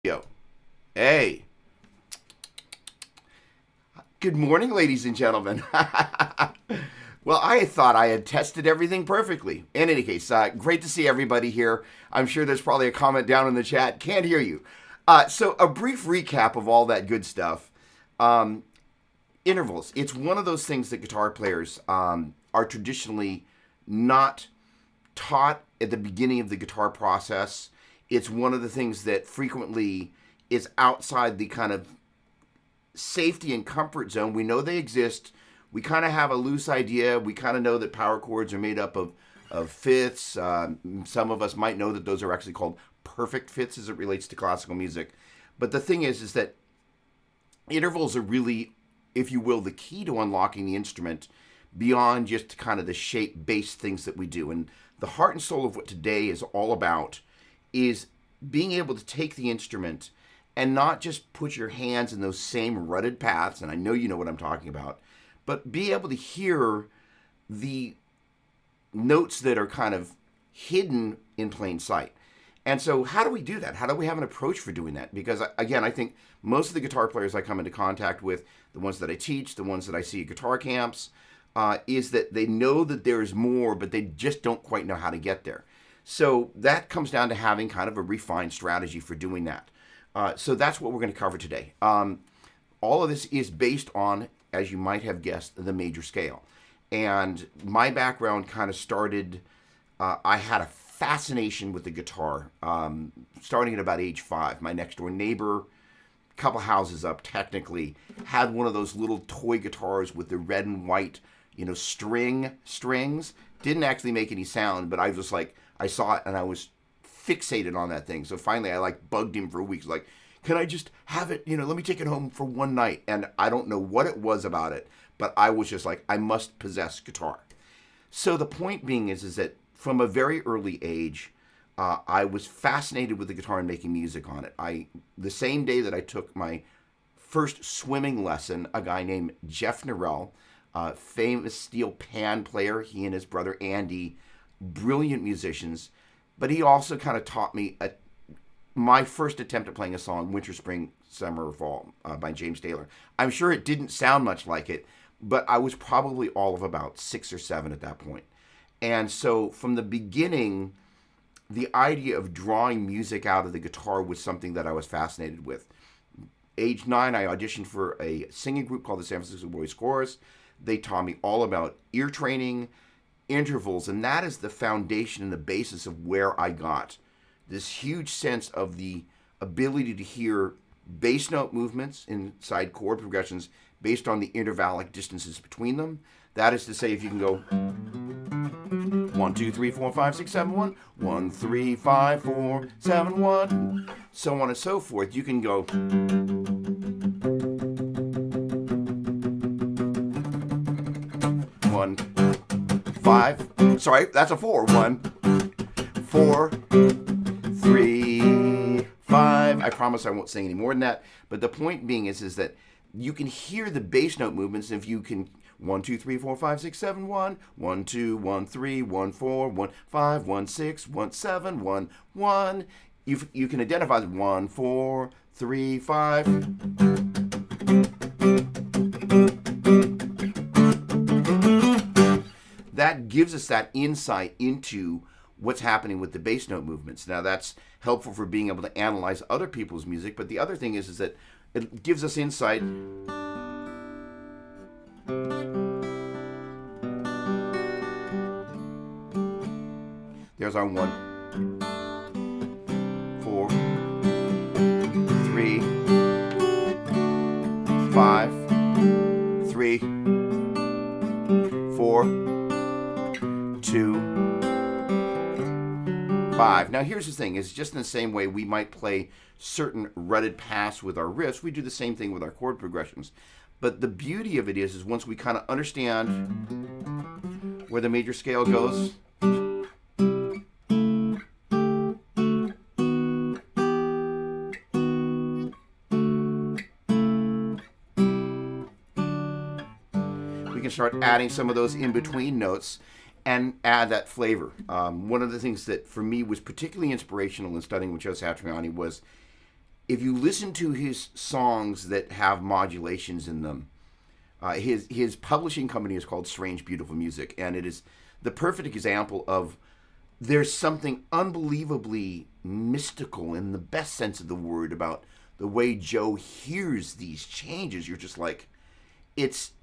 Yo, hey, good morning, ladies and gentlemen. Well, I thought I had tested everything perfectly. In any case, great to see everybody here. I'm sure there's probably a comment down in the chat. Can't hear you. So, a brief recap of all that good stuff. Um, Intervals. It's one of those things that guitar players are traditionally not taught at the beginning of the guitar process. It's one of the things that frequently is outside the kind of safety and comfort zone. We know they exist. We kind of have a loose idea. We kind of know that power chords are made up of fifths. Some of us might know that those are actually called perfect fifths as it relates to classical music. But the thing is that intervals are really, if you will, the key to unlocking the instrument beyond just kind of the shape-based things that we do. And the heart and soul of what today is all about is being able to take the instrument and not just put your hands in those same rutted paths, and I know you know what I'm talking about, but be able to hear the notes that are kind of hidden in plain sight. And so, how do we do that? How do we have an approach for doing that? Because, again, I think most of the guitar players I come into contact with, the ones that I teach, the ones that I see at guitar camps, is that they know that there's more, but they just don't quite know how to get there. So that comes down to having kind of a refined strategy for doing that. So that's what we're going to cover today. All of this is based on, as you might have guessed, the major scale. And my background kind of started, I had a fascination with the guitar starting at about age 5. My next door neighbor, a couple houses up technically, had one of those little toy guitars with the red and white, strings. Didn't actually make any sound, but I was like, I saw it and I was fixated on that thing. So finally I bugged him for weeks, like, can I just have it, let me take it home for one night. And I don't know what it was about it, but I was just like, I must possess guitar. So the point being is that from a very early age, I was fascinated with the guitar and making music on it. The same day that I took my first swimming lesson, a guy named Jeff Norell, famous steel pan player, he and his brother Andy, brilliant musicians, but he also kind of taught me my first attempt at playing a song, Winter, Spring, Summer, or Fall by James Taylor. I'm sure it didn't sound much like it, but I was probably all of about 6 or 7 at that point. And so from the beginning, the idea of drawing music out of the guitar was something that I was fascinated with. Age 9, I auditioned for a singing group called the San Francisco Boys Chorus. They taught me all about ear training, intervals, and that is the foundation and the basis of where I got this huge sense of the ability to hear bass note movements inside chord progressions based on the intervallic distances between them. That is to say, if you can go 1, 2, 3, 4, 5, 6, 7, 1, 1, 3, 5, 4, 7, 1, so on and so forth, you can go 1, 5, sorry, that's a 4, 1, 4, 3, 5. I promise I won't sing any more than that. But the point being is that you can hear the bass note movements if you can 1, 2, 3, 4, 5, 6, 7, 1, 1, 2, 1, 3, 1, 4, 1, 5, 1, 6, 1, 7, 1, 1. You can identify 1, 4, 3, 5. That gives us that insight into what's happening with the bass note movements. Now that's helpful for being able to analyze other people's music, but the other thing is that it gives us insight. There's our 1, 4, 3, 5, 3, 4, 2, 5. Now here's the thing, is just in the same way we might play certain rutted paths with our riffs, we do the same thing with our chord progressions. But the beauty of it is once we kind of understand where the major scale goes, we can start adding some of those in-between notes and add that flavor. One of the things that for me was particularly inspirational in studying with Joe Satriani was if you listen to his songs that have modulations in them, his publishing company is called Strange Beautiful Music, and it is the perfect example of there's something unbelievably mystical in the best sense of the word about the way Joe hears these changes. You're just like, it's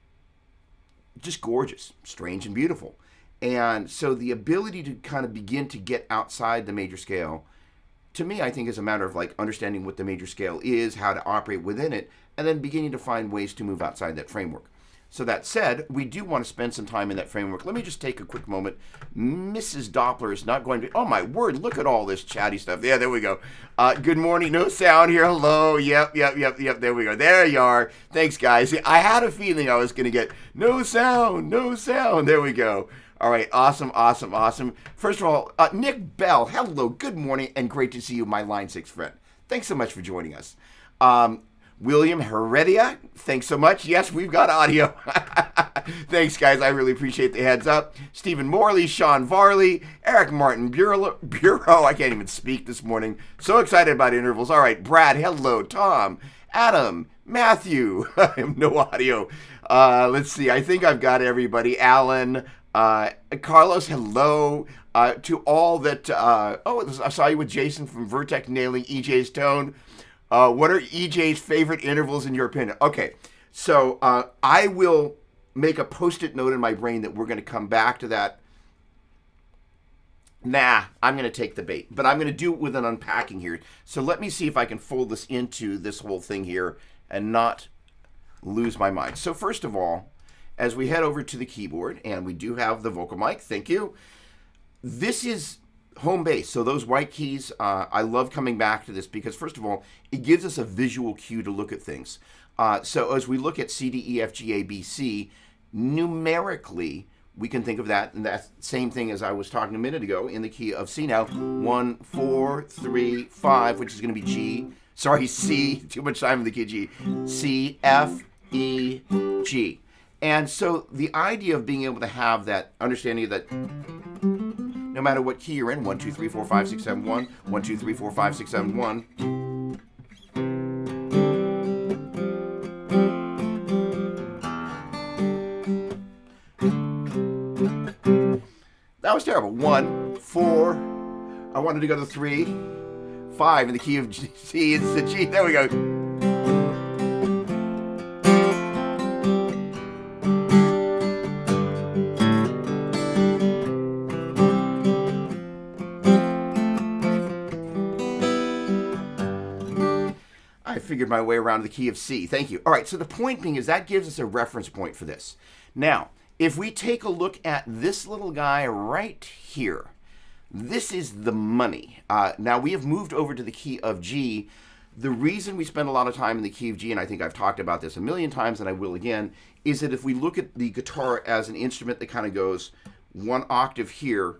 just gorgeous, strange and beautiful. And so the ability to kind of begin to get outside the major scale, to me, I think is a matter of like understanding what the major scale is, how to operate within it, and then beginning to find ways to move outside that framework. So that said, we do want to spend some time in that framework. Let me just take a quick moment. Mrs. Doppler is not going to... Oh, my word, look at all this chatty stuff. Yeah, there we go. Good morning. No sound here. Hello. Yep. There we go. There you are. Thanks, guys. I had a feeling I was going to get no sound. There we go. All right. Awesome. First of all, Nick Bell. Hello. Good morning, and great to see you, my Line 6 friend. Thanks so much for joining us. William Heredia, thanks so much. Yes, we've got audio. Thanks, guys. I really appreciate the heads up. Stephen Morley, Sean Varley, Eric Martin Bureau. I can't even speak this morning. So excited about intervals. All right, Brad, hello. Tom, Adam, Matthew. I have no audio. Let's see. I think I've got everybody. Alan, Carlos, hello. To all that, I saw you with Jason from Vertex nailing EJ's tone. What are EJ's favorite intervals in your opinion? Okay, so I will make a post-it note in my brain that we're going to come back to that. Nah, I'm going to take the bait, but I'm going to do it with an unpacking here. So let me see if I can fold this into this whole thing here and not lose my mind. So first of all, as we head over to the keyboard, and we do have the vocal mic, thank you. This is home base. So those white keys, I love coming back to this because first of all, it gives us a visual cue to look at things. So as we look at C, D, E, F, G, A, B, C, numerically, we can think of that, and that's the same thing as I was talking a minute ago in the key of C now. 1, 4, 3, 5, which is going to be G. Sorry, C. Too much time in the key of G. C, F, E, G. And so the idea of being able to have that understanding of that no matter what key you're in, 1, 2, 3, 4, 5, 6, 7, 1, 1, 2, 3, 4, 5, 6, 7, 1. That was terrible. 1, 4. I wanted to go to 3, 5 in the key of C. It's the G. There we go. Figured my way around the key of C. Thank you. All right, so the point being is that gives us a reference point for this. Now, if we take a look at this little guy right here, this is the money. Now, we have moved over to the key of G. The reason we spend a lot of time in the key of G, and I think I've talked about this a million times and I will again, is that if we look at the guitar as an instrument that kind of goes one octave here,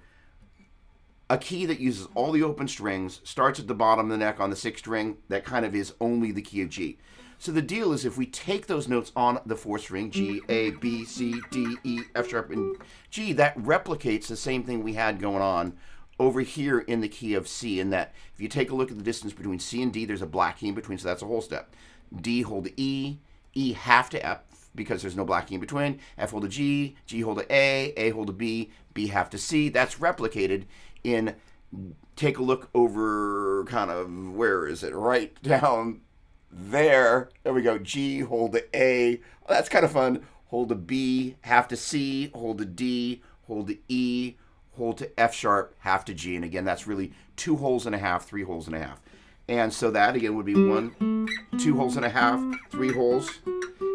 a key that uses all the open strings, starts at the bottom of the neck on the 6th string, that kind of is only the key of G. So the deal is if we take those notes on the 4th string, G, A, B, C, D, E, F sharp, and G, that replicates the same thing we had going on over here in the key of C, in that if you take a look at the distance between C and D, there's a black key in between, so that's a whole step. D hold to E, E half to F, because there's no black key in between, F hold to G, G hold to A hold to B, B half to C. That's replicated in, take a look over kind of, where is it? Right down there. There we go. G, hold to A. Oh, that's kind of fun. Hold to B, half to C, hold to D, hold to E, hold to F sharp, half to G. And again, that's really 2 holes and a half, 3 holes and a half. And so that again would be 1, 2 holes and a half, 3 holes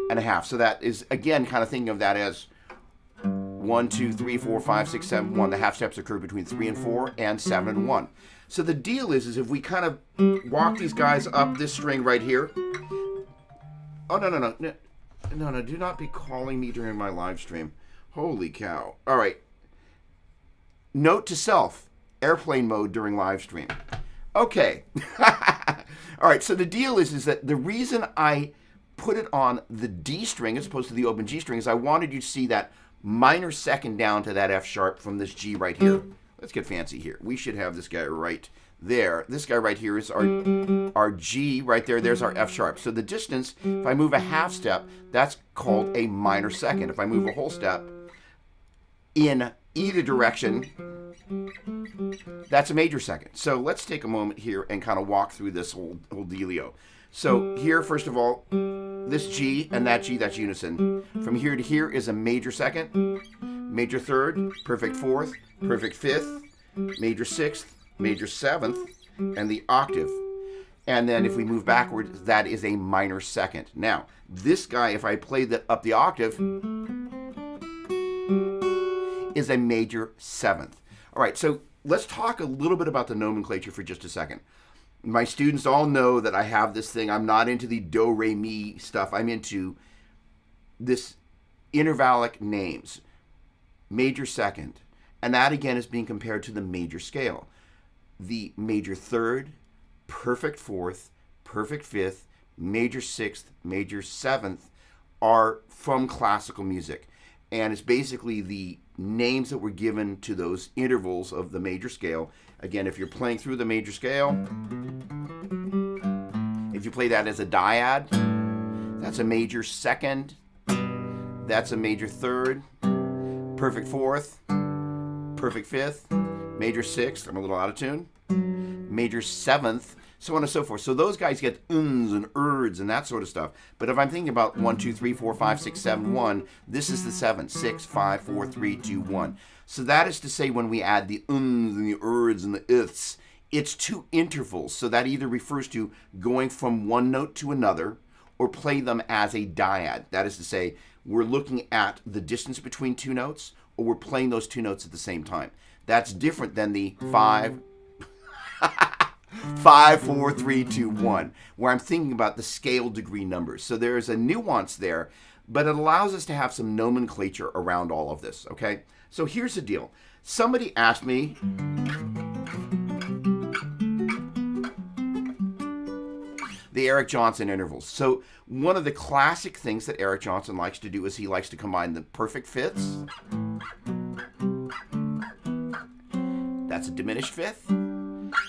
and a half. So that is, again, kind of thinking of that as 1, 2, 3, 4, 5, 6, 7, 1. The half steps occur between 3 and 4 and 7 and 1. So the deal is if we kind of walk these guys up this string right here. Oh, no, do not be calling me during my live stream. Holy cow. All right. Note to self, airplane mode during live stream. Okay. All right, so the deal is that the reason I put it on the D string as opposed to the open G string is I wanted you to see that minor second down to that F sharp from this G right here. let's get fancy here. We should have this guy right there. This guy right here is our G right there. There's our F sharp. So the distance, if I move a half step, that's called a minor second. If I move a whole step in either direction, that's a major second. So let's take a moment here and kind of walk through this whole dealio. So here, first of all, this G and that G, that's unison. From here to here is a major second, major third, perfect fourth, perfect fifth, major sixth, major seventh, and the octave. And then if we move backwards, that is a minor second. Now, this guy, if I play that up the octave, is a major seventh. All right, so let's talk a little bit about the nomenclature for just a second. My students all know that I have this thing. I'm not into the do, re, mi stuff. I'm into this intervallic names, major second. And that, again, is being compared to the major scale. The major third, perfect fourth, perfect fifth, major sixth, major seventh are from classical music. And it's basically the names that were given to those intervals of the major scale. Again, if you're playing through the major scale, if you play that as a dyad, that's a major second, that's a major third, perfect fourth, perfect fifth, major sixth, I'm a little out of tune, major seventh, so on and so forth. So those guys get uns and urds and that sort of stuff. But if I'm thinking about 1, 2, 3, 4, 5, 6, 7, 1, this is the 7, 6, 5, 4, 3, 2, 1. So that is to say when we add the uns and the urds and the iths, it's two intervals. So that either refers to going from one note to another or play them as a dyad. That is to say, we're looking at the distance between two notes or we're playing those two notes at the same time. That's different than the 5, 5, 4, 3, 2, 1, where I'm thinking about the scale degree numbers. So there is a nuance there, but it allows us to have some nomenclature around all of this, okay? So here's the deal. Somebody asked me, the Eric Johnson intervals. So one of the classic things that Eric Johnson likes to do is he likes to combine the perfect fifths. That's a diminished fifth.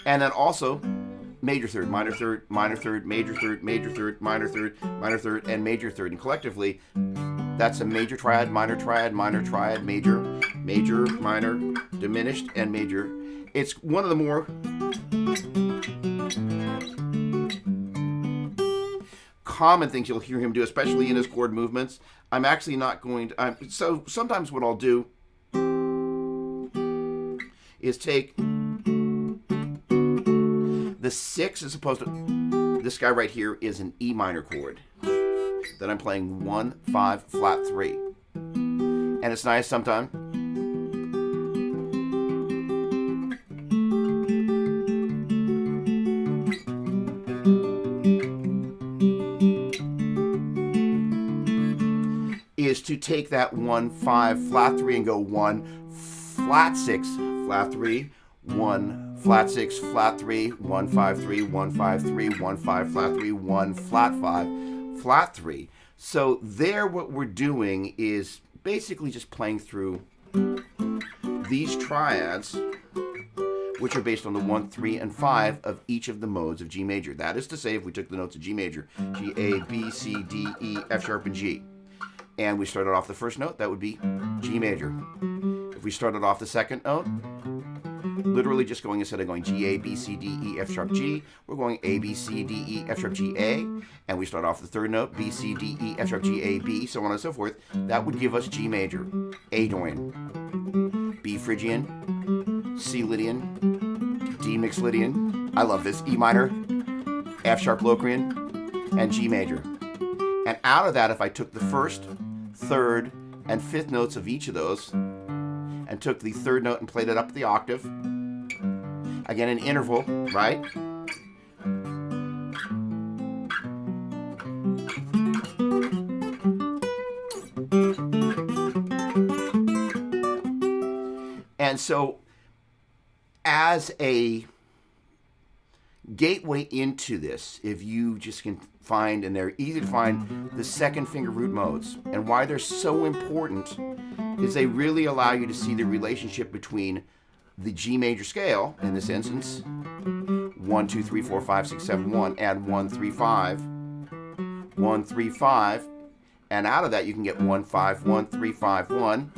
And then also major third, minor third, minor third, major third, major third, minor third, and major third. And collectively, that's a major triad, minor triad, major, major, minor, diminished, and major. It's one of the more common things you'll hear him do, especially in his chord movements. I'm actually not going to... so sometimes what I'll do is take the 6 as opposed to... This guy right here is an E minor chord. Then I'm playing 1, 5, flat 3. And it's nice sometimes. Is to take that 1, 5, flat 3 and go 1, flat 6, flat 3, 1, flat 6, flat 3, 1, 5, 3, 1, 5, 3, 1, 5, flat 3, 1, flat 5, flat 3. So there what we're doing is basically just playing through these triads, which are based on the 1, 3, and 5 of each of the modes of G major. That is to say, if we took the notes of G major, G, A, B, C, D, E, F sharp, and G, and we started off the first note, that would be G major. If we started off the second note, literally just going, instead of going G, A, B, C, D, E, F sharp, G, we're going A, B, C, D, E, F sharp, G, A, and we start off the third note, B, C, D, E, F sharp, G, A, B, so on and so forth. That would give us G major, A Dorian, B Phrygian, C Lydian, D mixed Lydian, I love this, E minor, F sharp Locrian, and G major. And out of that, if I took the first, third, and fifth notes of each of those, and took the third note and played it up the octave, again an interval, right? And so, as a gateway into this, if you just can find, and they're easy to find, the second finger root modes. And why they're so important is they really allow you to see the relationship between the G major scale, in this instance, 1, 2, 3, 4, 5, 6, 7, 1, add 1, 3, 5, 1, 3, 5, and out of that you can get 1, 5, 1, 3, 5, 1,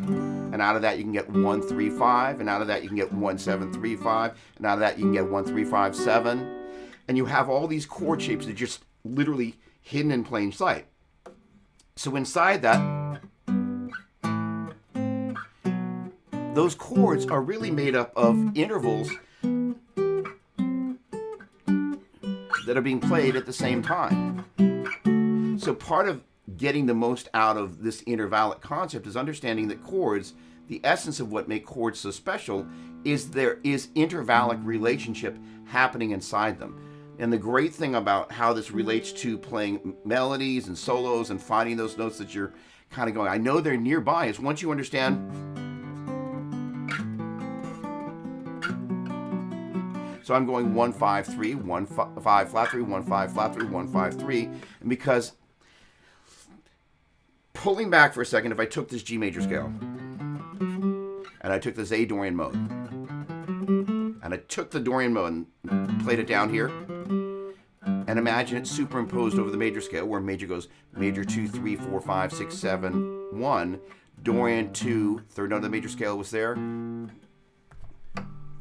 and out of that you can get 1, 3, 5, and out of that you can get 1, 7, 3, 5, and out of that you can get 1, 3, 5, 7, and you have all these chord shapes that are just literally hidden in plain sight. So inside that, those chords are really made up of intervals that are being played at the same time. So part of getting the most out of this intervallic concept is understanding that chords, the essence of what makes chords so special is there is intervallic relationship happening inside them. And the great thing about how this relates to playing melodies and solos and finding those notes that you're kind of going, I know they're nearby, is once you understand. So I'm going 1, 5, 3, 1, 5, flat 3, 1, 5, flat 3, 1, 5, 3. And because, pulling back for a second, if I took this G major scale, and I took this A Dorian mode, and I took the Dorian mode and played it down here, and imagine it superimposed over the major scale, where major goes major 2, 3, 4, 5, 6, 7, 1, Dorian 2, third note of the major scale was there,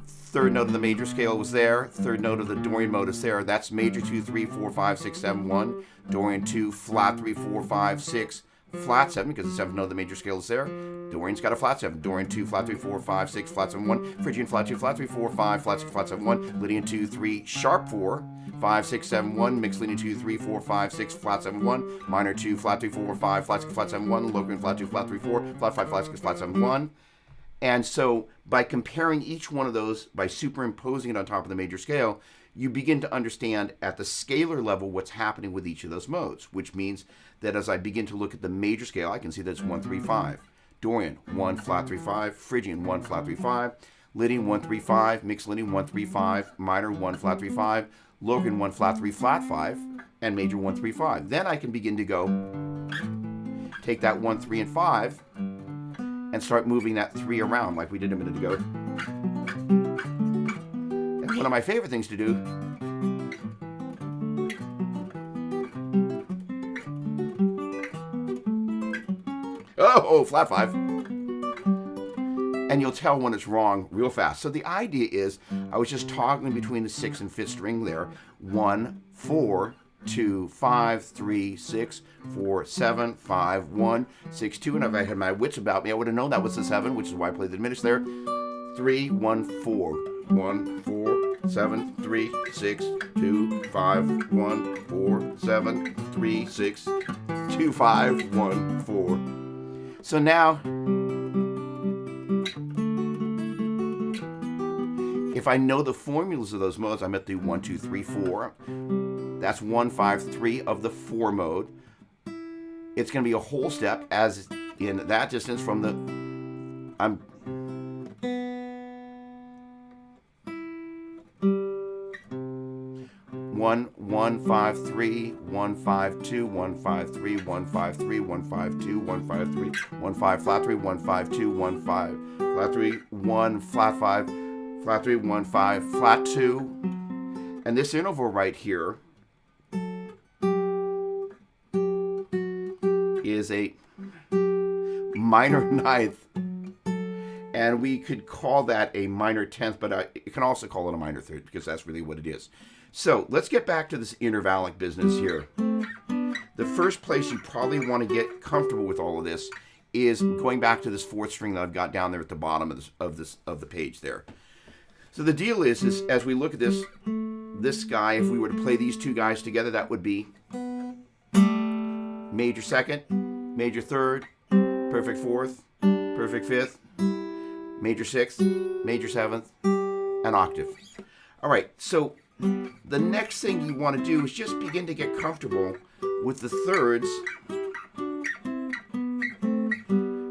third note of the major scale was there, third note of the Dorian mode is there. That's major 2, 3, 4, 5, 6, 7, 1, Dorian 2, flat 3, 4, 5, 6, flat 7, because the seventh note of the major scale is there. Dorian's got a flat 7. Dorian 2, flat 3, 4, 5, 6, flat 7, 1. Phrygian flat 2, flat 3, 4, 5, flat 6, flat 7, 1. Lydian 2, 3, sharp 4, 5, 6, 7, 1. Mixed Lydian 2, 3, 4, 5, 6, flat 7, 1. Minor 2, flat 3, 4, 5, flat 6, flat 7, 1. Locrian flat 2, flat 3, 4, flat 5, flat 6, flat 7, 1. And so by comparing each one of those, by superimposing it on top of the major scale, you begin to understand at the scalar level what's happening with each of those modes, which means that as I begin to look at the major scale, I can see that it's 1, 3, 5. Dorian, 1, flat 3, 5. Phrygian, 1, flat 3, 5. Lydian, 1, 3, 5. Mixed Lydian, 1, 3, 5. Minor, 1, flat 3, 5. Locrian, 1, flat 3, flat 5. And major, 1, 3, 5. Then I can begin to go, take that 1, 3, and 5, and start moving that 3 around like we did a minute ago. And one of my favorite things to do flat 5. And you'll tell when it's wrong real fast. So the idea is, I was just toggling between the 6th and 5th string there. 1, 4, 2, 5, 3, 6, 4, 7, 5, 1, 6, 2. And if I had my wits about me, I would have known that was the 7, which is why I played the diminished there. 3, 1, 4. 1, 4, 7, 3, 6, 2, 5, 1, 4, 7, 3, 6, 2, 5, 1, 4. So now, if I know the formulas of those modes, I'm at the 1, 2, 3, 4. That's 1, 5, 3 of the 4 mode. It's going to be a whole step, as in that distance from the, I'm 1, 1, 5, 3, 1, 5, 2, 1, 5, 3, 1, 5, 3, 1, 5, 2, 1, 5, 3, 1, 5, flat 3, 1, 5, 2, 1, 5, flat 3, 1, flat 5, flat 3, 1, 5, flat 2. And this interval right here is a minor ninth. And we could call that a minor 10th, but you can also call it a minor third, because that's really what it is. So let's get back to this intervallic business here. The first place you probably want to get comfortable with all of this is going back to this 4th string that I've got down there at the bottom of the page there. So the deal is as we look at this guy, if we were to play these two guys together, that would be major 2nd, major 3rd, perfect 4th, perfect 5th, major 6th, major 7th, and octave. All right, so the next thing you want to do is just begin to get comfortable with the thirds,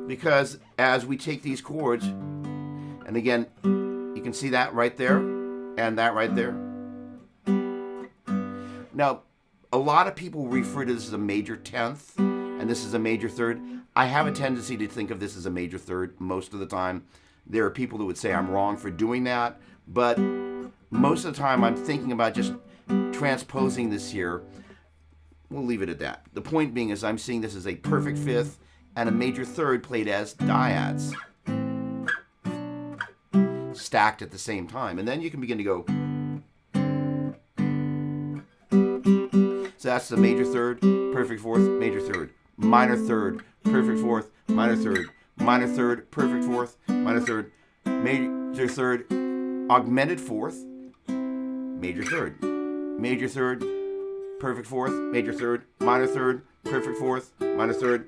because as we take these chords, and again, you can see that right there and that right there. Now, a lot of people refer to this as a major 10th, and this is a major 3rd. I have a tendency to think of this as a major 3rd most of the time. There are people who would say I'm wrong for doing that, but most of the time I'm thinking about just transposing this here. We'll leave it at that. The point being is I'm seeing this as a perfect fifth and a major third played as dyads, stacked at the same time. And then you can begin to go. So that's the major third, perfect fourth, major third, minor third, perfect fourth, minor third, perfect fourth, minor third, major third, augmented fourth, major third, perfect fourth, major third, minor third, perfect fourth, minor third,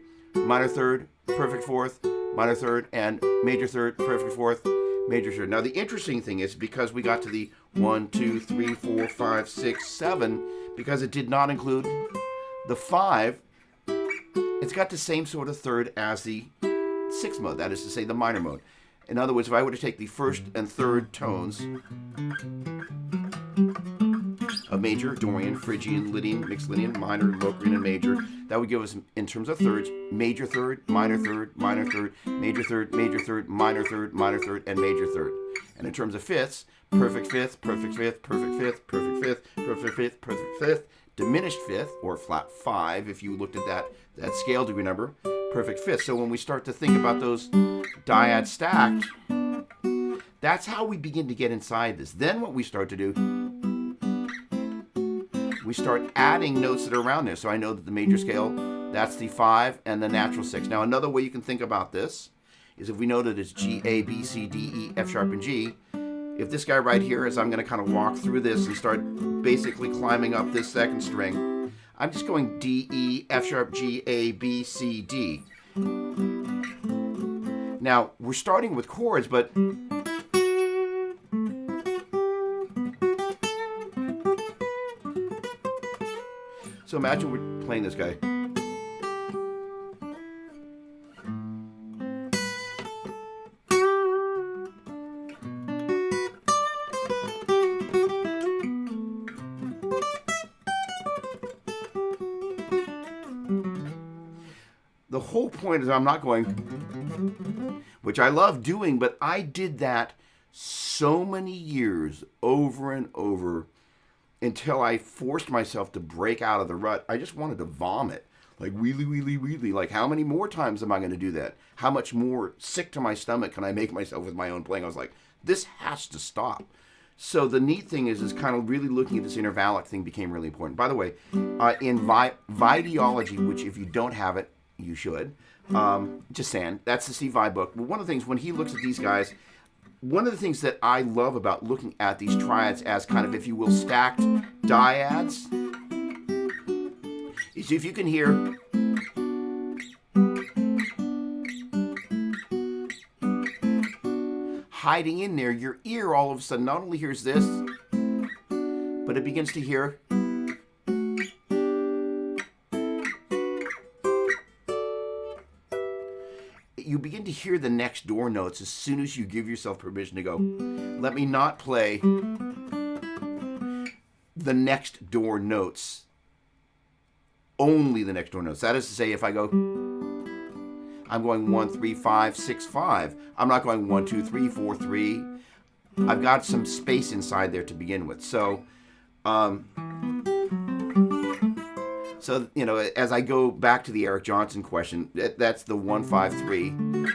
perfect fourth, minor third, and major third, perfect fourth, major third. Now the interesting thing is, because we got to the 1, 2, 3, 4, 5, 6, 7, because it did not include the 5, it's got the same sort of third as the 6th mode, that is to say the minor mode. In other words, if I were to take the first and third tones of major, Dorian, Phrygian, Lydian, mixed Lydian, minor, Locrian, and major, that would give us, in terms of thirds, major third, minor third, major third, minor third, and major third. And in terms of fifths, perfect fifth, perfect fifth, perfect fifth, perfect fifth, perfect fifth, perfect fifth, diminished fifth, or flat 5, if you looked at that scale degree number, perfect fifth. So when we start to think about those dyads stacked, that's how we begin to get inside this. Then what we start to do, we start adding notes that are around there. So I know that the major scale, that's the 5 and the natural 6. Now another way you can think about this is if we know that it's G, A, B, C, D, E, F sharp, and G, if this guy right here, as I'm going to kind of walk through this and start basically climbing up this second string, I'm just going D, E, F sharp, G, A, B, C, D. Now, we're starting with chords, but so imagine we're playing this guy. The whole point is I'm not going, which I love doing, but I did that so many years over and over until I forced myself to break out of the rut. I just wanted to vomit. Like, wheelie, wheelie, wheelie. Like, how many more times am I going to do that? How much more sick to my stomach can I make myself with my own playing? I was like, this has to stop. So the neat thing is kind of really looking at this intervallic thing became really important. By the way, in Videology, which if you don't have it, you should. Just saying, that's the Steve Vai book. But one of the things, when he looks at these guys, one of the things that I love about looking at these triads as kind of, if you will, stacked dyads, is if you can hear hiding in there, your ear all of a sudden not only hears this, but it begins to hear you begin to hear the next door notes as soon as you give yourself permission to go, let me not play the next door notes, only the next door notes. That is to say, if I go, I'm going 1, 3, 5, 6, 5. I'm not going 1, 2, 3, 4, 3. I've got some space inside there to begin with. So, you know, as I go back to the Eric Johnson question, that's the 1, 5, 3.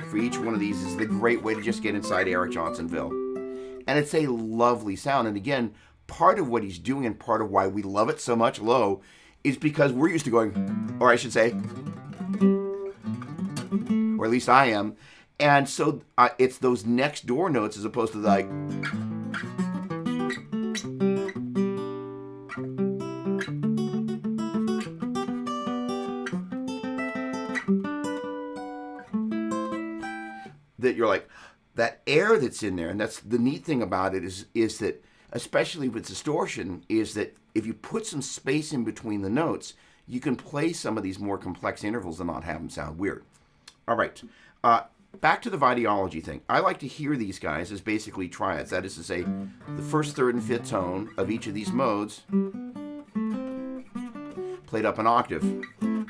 For each one of these is the great way to just get inside Eric Johnsonville. And it's a lovely sound. And again, part of what he's doing and part of why we love it so much low is because we're used to going, or I should say, or at least I am. And so it's those next door notes as opposed to like, that you're like, that air that's in there. And that's the neat thing about it is that, especially with distortion, is that if you put some space in between the notes, you can play some of these more complex intervals and not have them sound weird. All right, back to the Videology thing. I like to hear these guys as basically triads. That is to say, the first, third, and fifth tone of each of these modes played up an octave.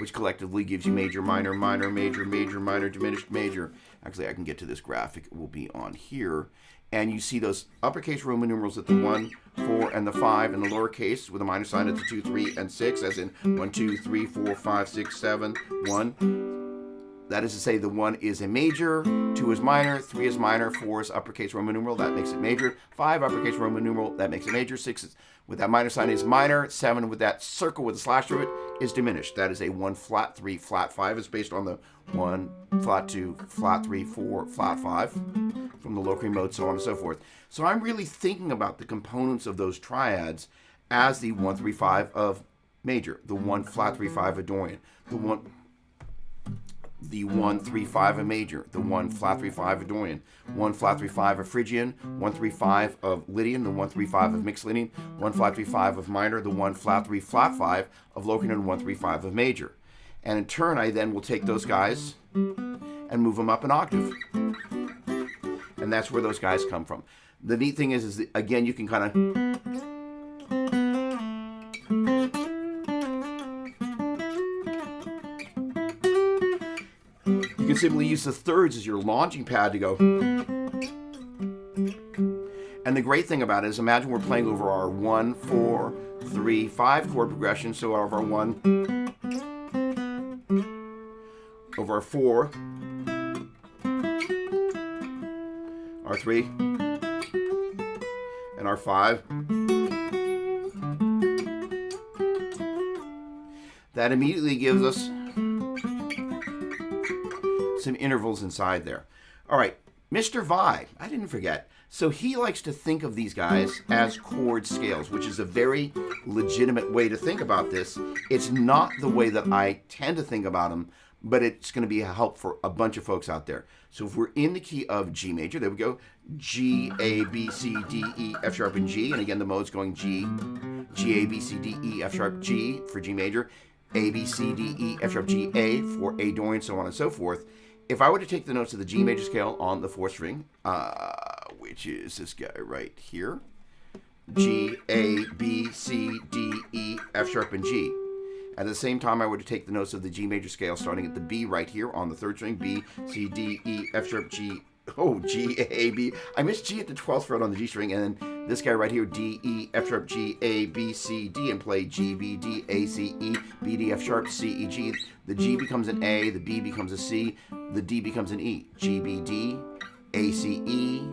which collectively gives you major, minor, minor, major, major, minor, diminished, major. Actually, I can get to this graphic. It will be on here. And you see those uppercase Roman numerals at the 1, 4, and the 5, and the lowercase with a minus sign at the 2, 3, and 6, as in 1, 2, 3, 4, 5, 6, 7, 1. That is to say, the 1 is a major, 2 is minor, 3 is minor, 4 is uppercase Roman numeral, that makes it major, 5 uppercase Roman numeral, that makes it major, 6 is, with that minor sign is minor, 7 with that circle with a slash through it is diminished. That is a 1 flat 3 flat 5 is based on the 1 flat 2 flat 3 4 flat 5 from the Locrian mode, so on and so forth. So I'm really thinking about the components of those triads as the 1 3 5 of major, the 1 flat 3 5 of Dorian, the 1 3 5 of major, the 1 flat 3 5 of Dorian, 1 flat 3 5 of Phrygian, 1 3 5 of Lydian, the 1 3 5 of mixed Lydian, 1 flat 3 5 of minor, the 1 flat 3 flat 5 of Locrian, and 1 3 5 of major. And in turn, I then will take those guys and move them up an octave. And that's where those guys come from. The neat thing is that, again, you can kind of simply use the thirds as your launching pad to go. And the great thing about it is, imagine we're playing over our 1, 4, 3, 5 chord progression. So over our 1, over our 4, our 3, and our 5. That immediately gives us some intervals inside there. All right, Mr. Vi, I didn't forget. So he likes to think of these guys as chord scales, which is a very legitimate way to think about this. It's not the way that I tend to think about them, but it's going to be a help for a bunch of folks out there. So if we're in the key of G major, there we go. G, A, B, C, D, E, F sharp, and G. And again, the mode's going G, G, A, B, C, D, E, F sharp, G for G major, A, B, C, D, E, F sharp, G, A for A Dorian, so on and so forth. If I were to take the notes of the G major scale on the 4th string, which is this guy right here, G, A, B, C, D, E, F sharp, and G. At the same time, I were to take the notes of the G major scale starting at the B right here on the 3rd string, B, C, D, E, F sharp, G, G, A, B. I missed G at the 12th fret on the G string, and then this guy right here, D, E, F sharp, G, A, B, C, D, and play G, B, D, A, C, E, B, D, F sharp, C, E, G. The G becomes an A, the B becomes a C, the D becomes an E. G, B, D, A, C, E,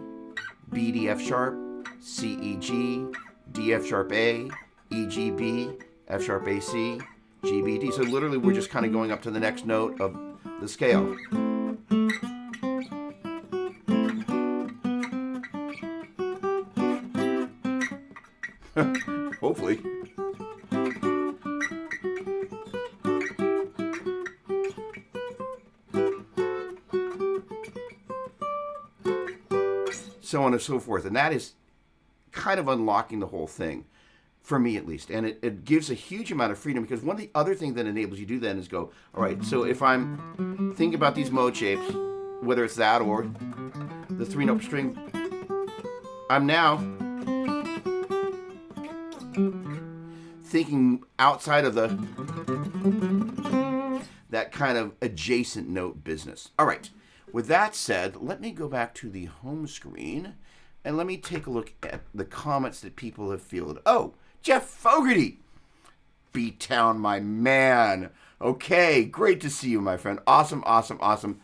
B, D, F sharp, C, E, G, D, F sharp, A, E, G, B, F sharp, A, C, G, B, D. So literally we're just kind of going up to the next note of the scale. Hopefully. So on and so forth. And that is kind of unlocking the whole thing, for me at least. And it gives a huge amount of freedom, because one of the other things that enables you to do then is go, all right, so if I'm thinking about these mode shapes, whether it's that or the 3-note string, I'm now thinking outside of that kind of adjacent note business. All right. With that said, let me go back to the home screen and let me take a look at the comments that people have fielded. Oh, Jeff Fogarty. B-Town, my man. Okay, great to see you, my friend. Awesome, awesome, awesome.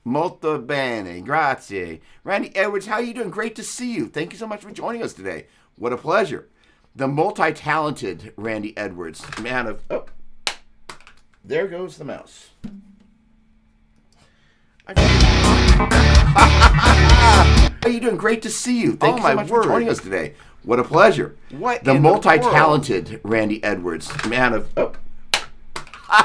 Molto bene, grazie. Randy Edwards, how are you doing? Great to see you. Thank you so much for joining us today. What a pleasure. The multi-talented Randy Edwards, man of... Oh, there goes the mouse. How are you doing? Great to see you. Thank you so much for joining us today. What a pleasure. What the multi-talented Randy Edwards, man of... Oh,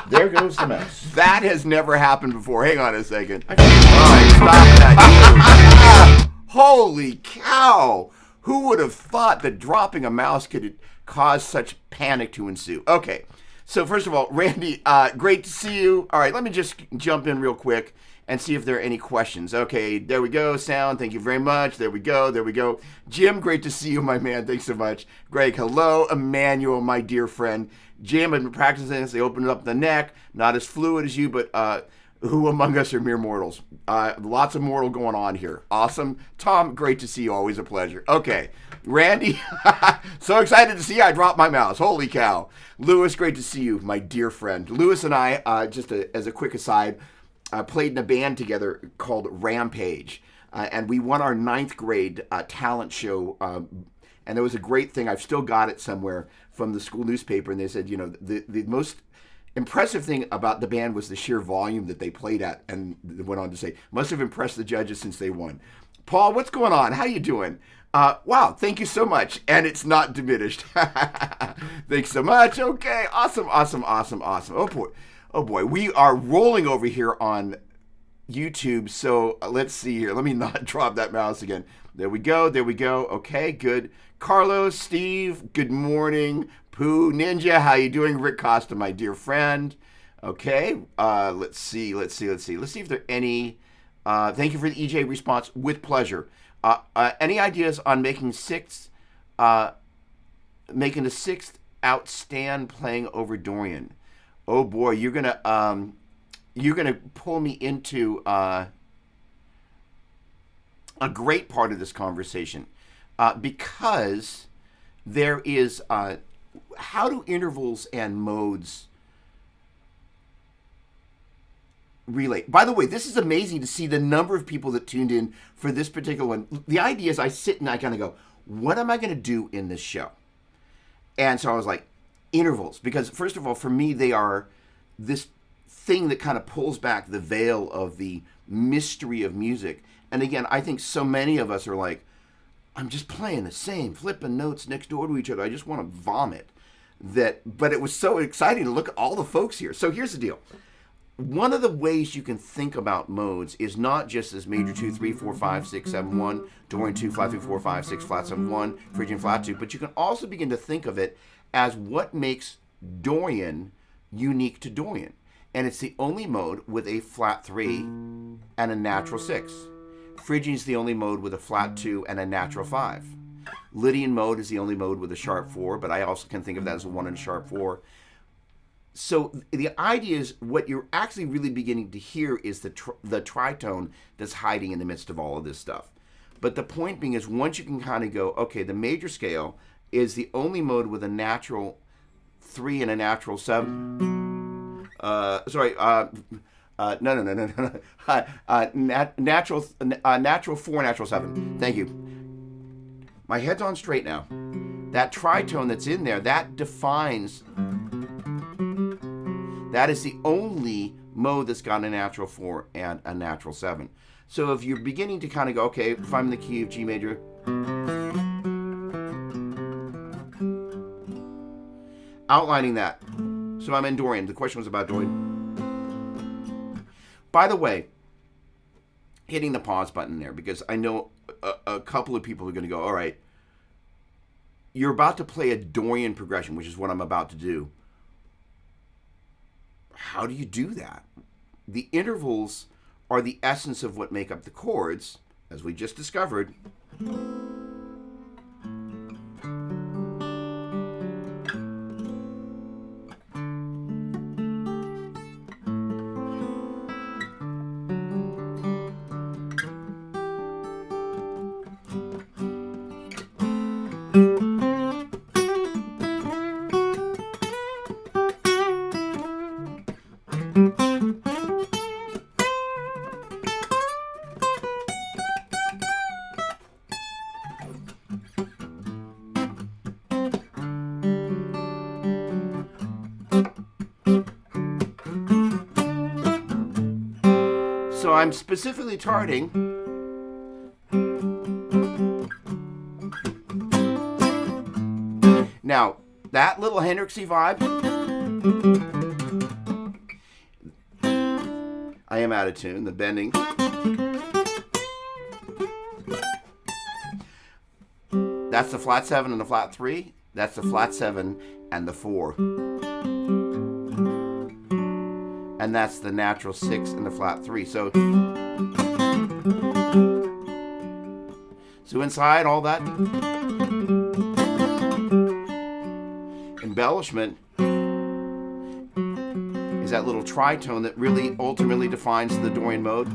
there goes the mouse. That has never happened before. Hang on a second. All right, stop that. Holy cow. Who would have thought that dropping a mouse could cause such panic to ensue? Okay, so first of all, Randy, great to see you. All right, let me just jump in real quick and see if there are any questions. Okay, there we go. Sound, thank you very much. There we go. There we go. Jim, great to see you, my man. Thanks so much. Greg, hello. Emmanuel, my dear friend. Jim, I've been practicing this. They opened up the neck. Not as fluid as you, but who among us are mere mortals? Lots of mortal going on here. Awesome. Tom, great to see you. Always a pleasure. Okay. Randy, so excited to see you. I dropped my mouse. Holy cow. Lewis, great to see you, my dear friend. Lewis and I, as a quick aside, played in a band together called Rampage. And we won our 9th grade talent show. And there was a great thing. I've still got it somewhere from the school newspaper. And they said, the most impressive thing about the band was the sheer volume that they played at, and they went on to say, must have impressed the judges since they won. Paul, what's going on? How you doing? Wow, thank you so much, and it's not diminished. Thanks so much. Okay, awesome. Oh boy, we are rolling over here on YouTube, so let's see here. Let me not drop that mouse again. There we go. Okay, good. Carlos, Steve, good morning. Pooh, Ninja, how you doing? Rick Costa, my dear friend. Okay, let's see if there are any. Thank you for the EJ response. With pleasure. Any ideas on making the 6th outstand playing over Dorian? Oh boy, you're gonna pull me into a great part of this conversation, because there is how do intervals and modes relate? By the way, this is amazing to see the number of people that tuned in for this particular one. The idea is I sit and I kind of go, what am I going to do in this show? And so I was like, intervals, because first of all, for me, they are this thing that kind of pulls back the veil of the mystery of music. And again, I think so many of us are like, I'm just playing the same flipping notes next door to each other. I just want to vomit. But it was so exciting to look at all the folks here. So here's the deal. One of the ways you can think about modes is not just as major 2, 3, 4, 5, 6, 7, 1, Dorian 2, flat 3, 4, 5, 6, flat 7, 1, Phrygian flat 2, but you can also begin to think of it as what makes Dorian unique to Dorian. And it's the only mode with a flat 3 and a natural 6. Phrygian is the only mode with a flat 2 and a natural 5. Lydian mode is the only mode with a sharp 4, but I also can think of that as a 1 and a sharp 4. So the idea is what you're actually really beginning to hear is the tritone that's hiding in the midst of all of this stuff. But the point being is once you can kind of go, okay, the major scale is the only mode with a natural 3 and a natural 7. Natural 4, natural 7. Thank you. My head's on straight now. That tritone that's in there, that defines, that is the only mode that's got a natural 4 and a natural 7. So if you're beginning to kind of go, okay, if I'm in the key of G major, outlining that. So I'm in Dorian. The question was about Dorian. By the way, hitting the pause button there, because I know a couple of people are going to go, all right, you're about to play a Dorian progression, which is what I'm about to do. How do you do that? The intervals are the essence of what make up the chords, as we just discovered. So I'm specifically targeting now that little Hendrixy vibe. I am out of tune. The bending. That's the flat 7 and the flat 3. That's the flat 7 and the 4. And and that's the natural 6 and the flat 3. So inside all that embellishment is that little tritone that really ultimately defines the Dorian mode.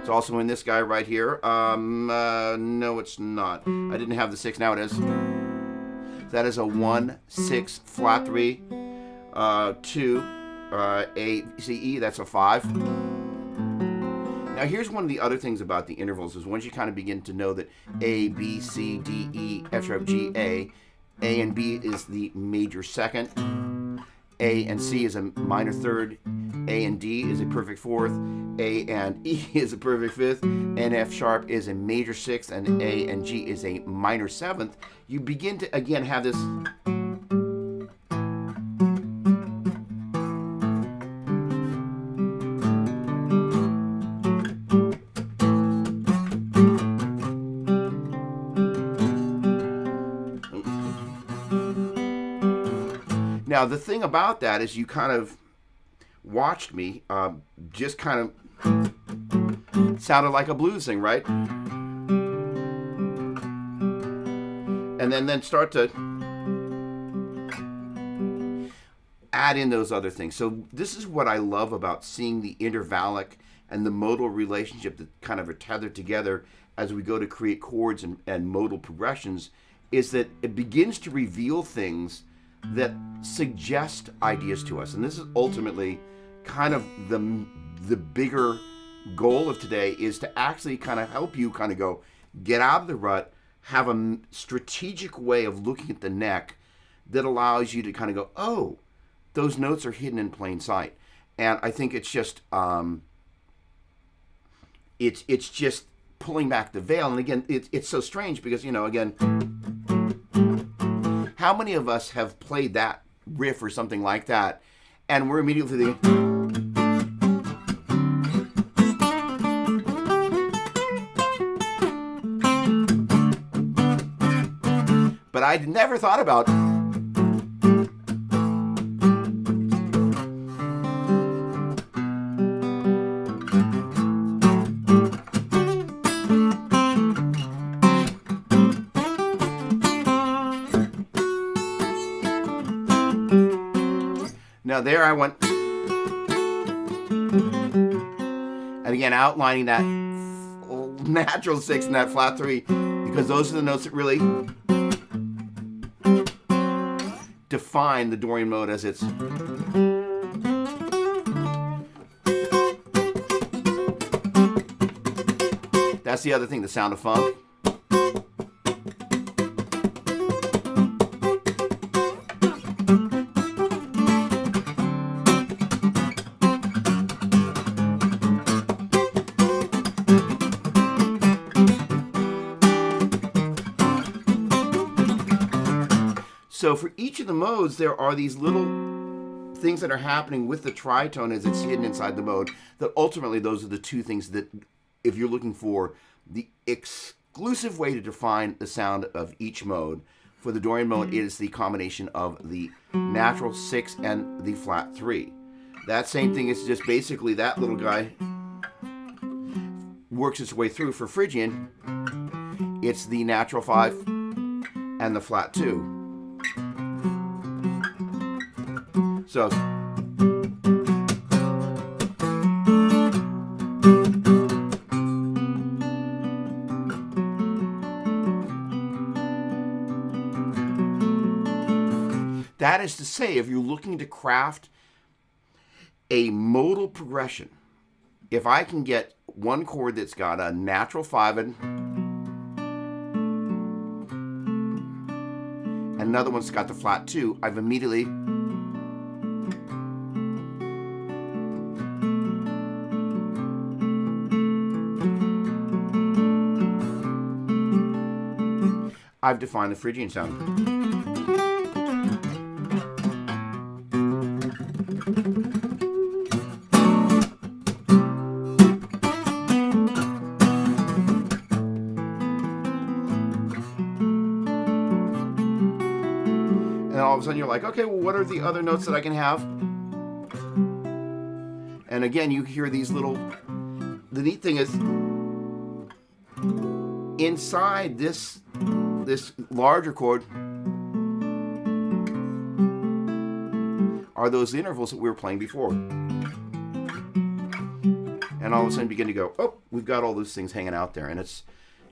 It's also in this guy right here. No, it's not. I didn't have the 6. Now it is. That is a 1, 6, flat 3, 2, A, C, E. That's a 5. Now here's one of the other things about the intervals is once you kind of begin to know that A, B, C, D, E, F sharp, G, A and B is the major second, A and C is a minor third, A and D is a perfect fourth, A and E is a perfect fifth, and F sharp is a major sixth, and A and G is a minor seventh. You begin to again have this Now, the thing about that is you kind of watched me just kind of sounded like a blues thing, right? And then start to add in those other things. So this is what I love about seeing the intervallic and the modal relationship that kind of are tethered together as we go to create chords and modal progressions, is that it begins to reveal things that suggest ideas to us. And this is ultimately kind of the bigger goal of today, is to actually kind of help you kind of go, get out of the rut, have a strategic way of looking at the neck that allows you to kind of go, oh, those notes are hidden in plain sight. And I think it's just, it's just pulling back the veil. And again, it's so strange because, you know, again, how many of us have played that riff or something like that, and we're immediately thinking, but I'd never thought about Now there I went, and again outlining that natural 6 and that flat 3, because those are the notes that really define the Dorian mode as it's. That's the other thing, the sound of funk. So for each of the modes, there are these little things that are happening with the tritone as it's hidden inside the mode, that ultimately those are the two things that, if you're looking for the exclusive way to define the sound of each mode, for the Dorian mode is the combination of the natural 6 and the flat 3. That same thing is just basically that little guy works its way through. For Phrygian, it's the natural 5 and the flat 2. So that is to say, if you're looking to craft a modal progression, if I can get one chord that's got a natural 5 and another one's got the flat 2, I've immediately defined the Phrygian sound. And all of a sudden you're like, okay, well, what are the other notes that I can have? And again, you hear these little, the neat thing is, inside this larger chord are those intervals that we were playing before. And all of a sudden begin to go, oh, we've got all those things hanging out there. And it's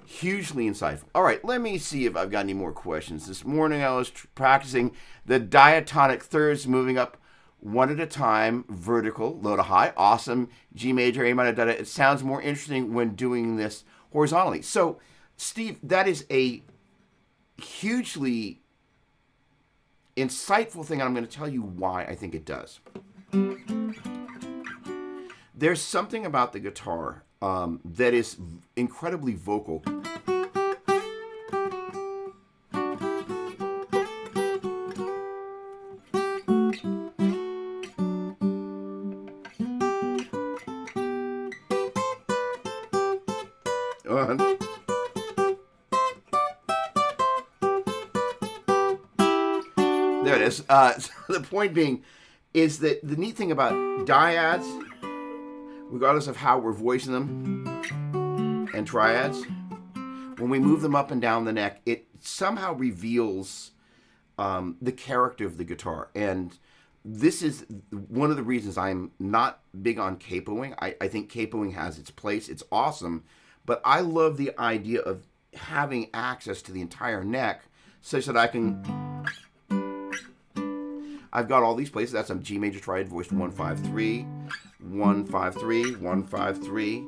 hugely insightful. All right, let me see if I've got any more questions. This morning I was practicing the diatonic thirds, moving up one at a time, vertical, low to high. Awesome. G major, A minor, da, da. It sounds more interesting when doing this horizontally. So, Steve, that is a hugely insightful thing, and I'm going to tell you why I think it does. There's something about the guitar that is incredibly vocal. There it is. So the point being is that the neat thing about dyads, regardless of how we're voicing them, and triads, when we move them up and down the neck, it somehow reveals the character of the guitar. And this is one of the reasons I'm not big on capoing. I think capoing has its place. It's awesome. But I love the idea of having access to the entire neck such that I can... I've got all these places. That's some G major triad voiced 1 5 3, 1 5 3, 1 5 3.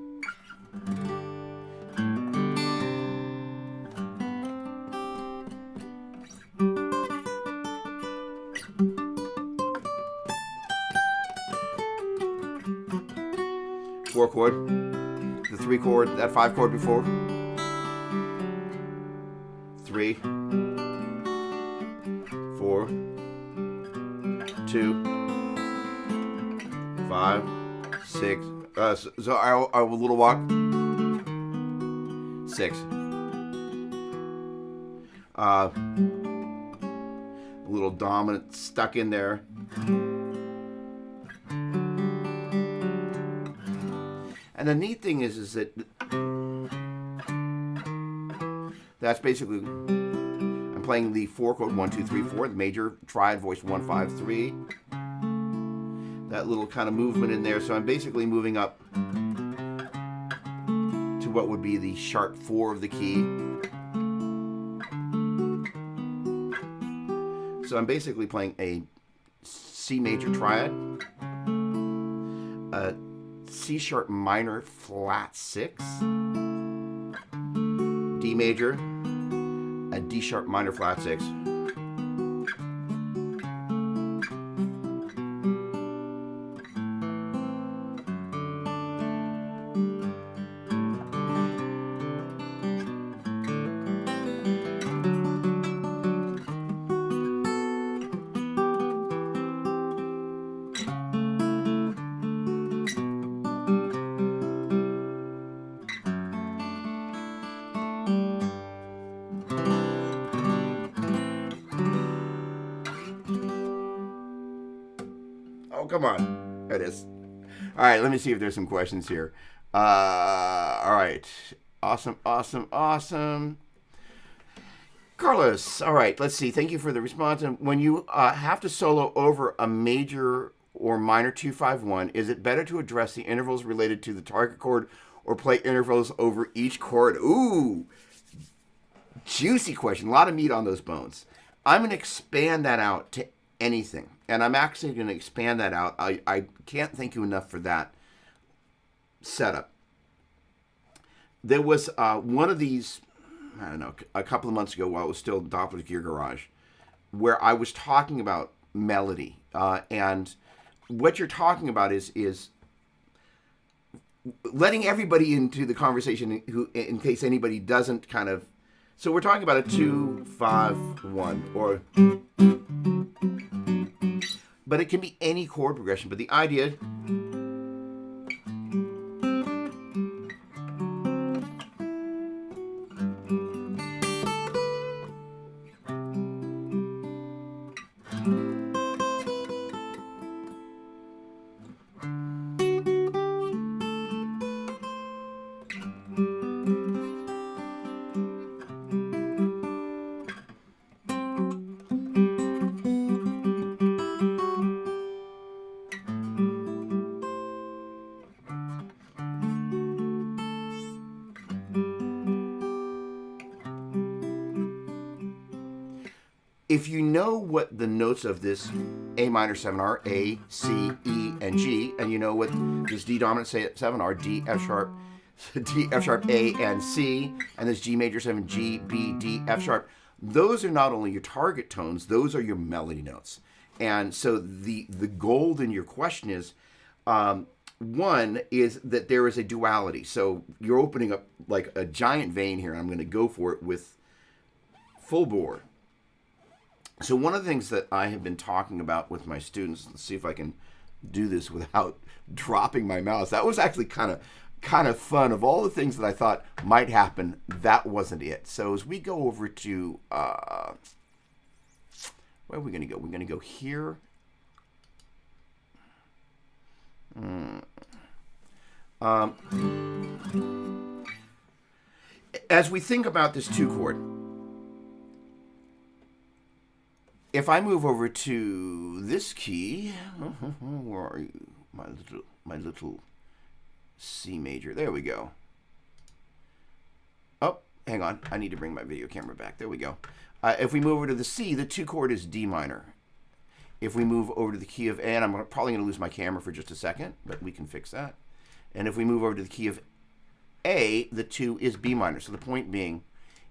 Four chord, the 3 chord, that 5 chord before. 3, 4. 2, 5, 6. So our little walk. 6. A little dominant stuck in there. And the neat thing is that that's basically, I'm playing the 4 chord 1 2 3 4, the major triad voice 1 5 3. That little kind of movement in there. So I'm basically moving up to what would be the sharp 4 of the key. So I'm basically playing a C major triad, a C sharp minor flat 6, D major, a D sharp minor flat 6. Oh, come on. There it is. All right, let me see if there's some questions here. All right. Awesome. Carlos, all right, let's see. Thank you for the response. And when you have to solo over a major or minor 2-5-1, is it better to address the intervals related to the target chord or play intervals over each chord? Ooh, juicy question. A lot of meat on those bones. I'm going to expand that out to anything. And I'm actually going to expand that out. I can't thank you enough for that setup. There was one of these, I don't know, a couple of months ago while it was still Doppler's Gear Garage, where I was talking about melody. And what you're talking about is letting everybody into the conversation who, in case anybody doesn't kind of... So we're talking about a 2-5-1 or... But it can be any chord progression. But the idea... If you know what the notes of this A minor 7 are, A, C, E, and G, and you know what this D dominant 7 are, D, F sharp, A, and C, and this G major 7, G, B, D, F sharp, those are not only your target tones, those are your melody notes. And so the gold in your question is, one is that there is a duality. So you're opening up like a giant vein here, and I'm going to go for it with full bore. So one of the things that I have been talking about with my students, let's see if I can do this without dropping my mouse. That was actually kind of fun. Of all the things that I thought might happen, that wasn't it. So as we go over to, where are we going to go? We're going to go here. As we think about this 2 chord, if I move over to this key, where are you? My little C major. There we go. Oh, hang on. I need to bring my video camera back. There we go. If we move over to the C, the 2 chord is D minor. If we move over to the key of A, and I'm probably going to lose my camera for just a second, but we can fix that. And if we move over to the key of A, the 2 is B minor. So the point being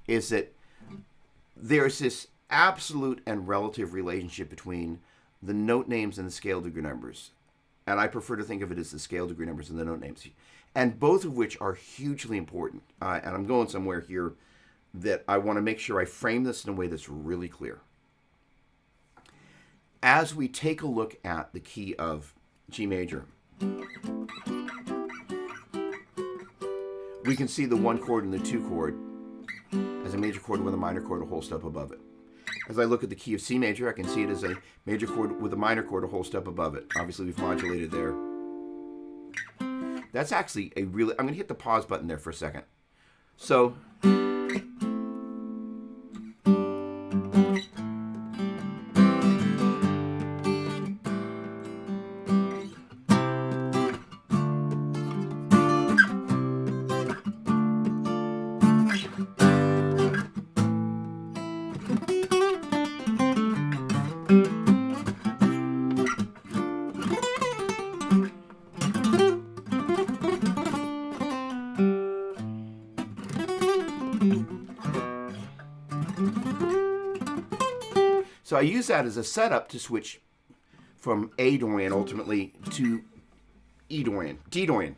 is that there's this absolute and relative relationship between the note names and the scale degree numbers. And I prefer to think of it as the scale degree numbers and the note names. And both of which are hugely important. And I'm going somewhere here that I want to make sure I frame this in a way that's really clear. As we take a look at the key of G major, we can see the 1 chord and the 2 chord as a major chord with a minor chord a whole step above it. As I look at the key of C major, I can see it as a major chord with a minor chord a whole step above it. Obviously, we've modulated there. That's actually a really... I'm going to hit the pause button there for a second. So... So I use that as a setup to switch from A Dorian ultimately to E Dorian, D Dorian.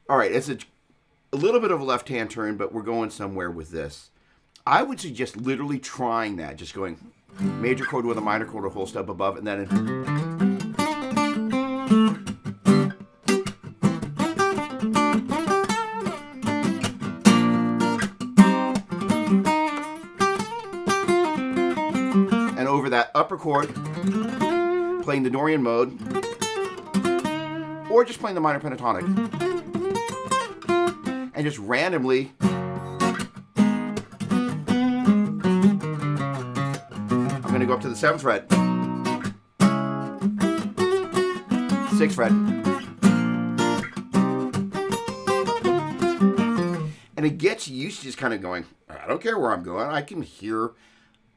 All right, it's a little bit of a left-hand turn, but we're going somewhere with this. I would suggest literally trying that, just going major chord with a minor chord a whole step above, and then... and over that upper chord, playing the Dorian mode, or just playing the minor pentatonic. And just randomly I'm going to go up to the 7th fret, 6th fret, and it gets used to just kind of going, I don't care where I'm going, I can hear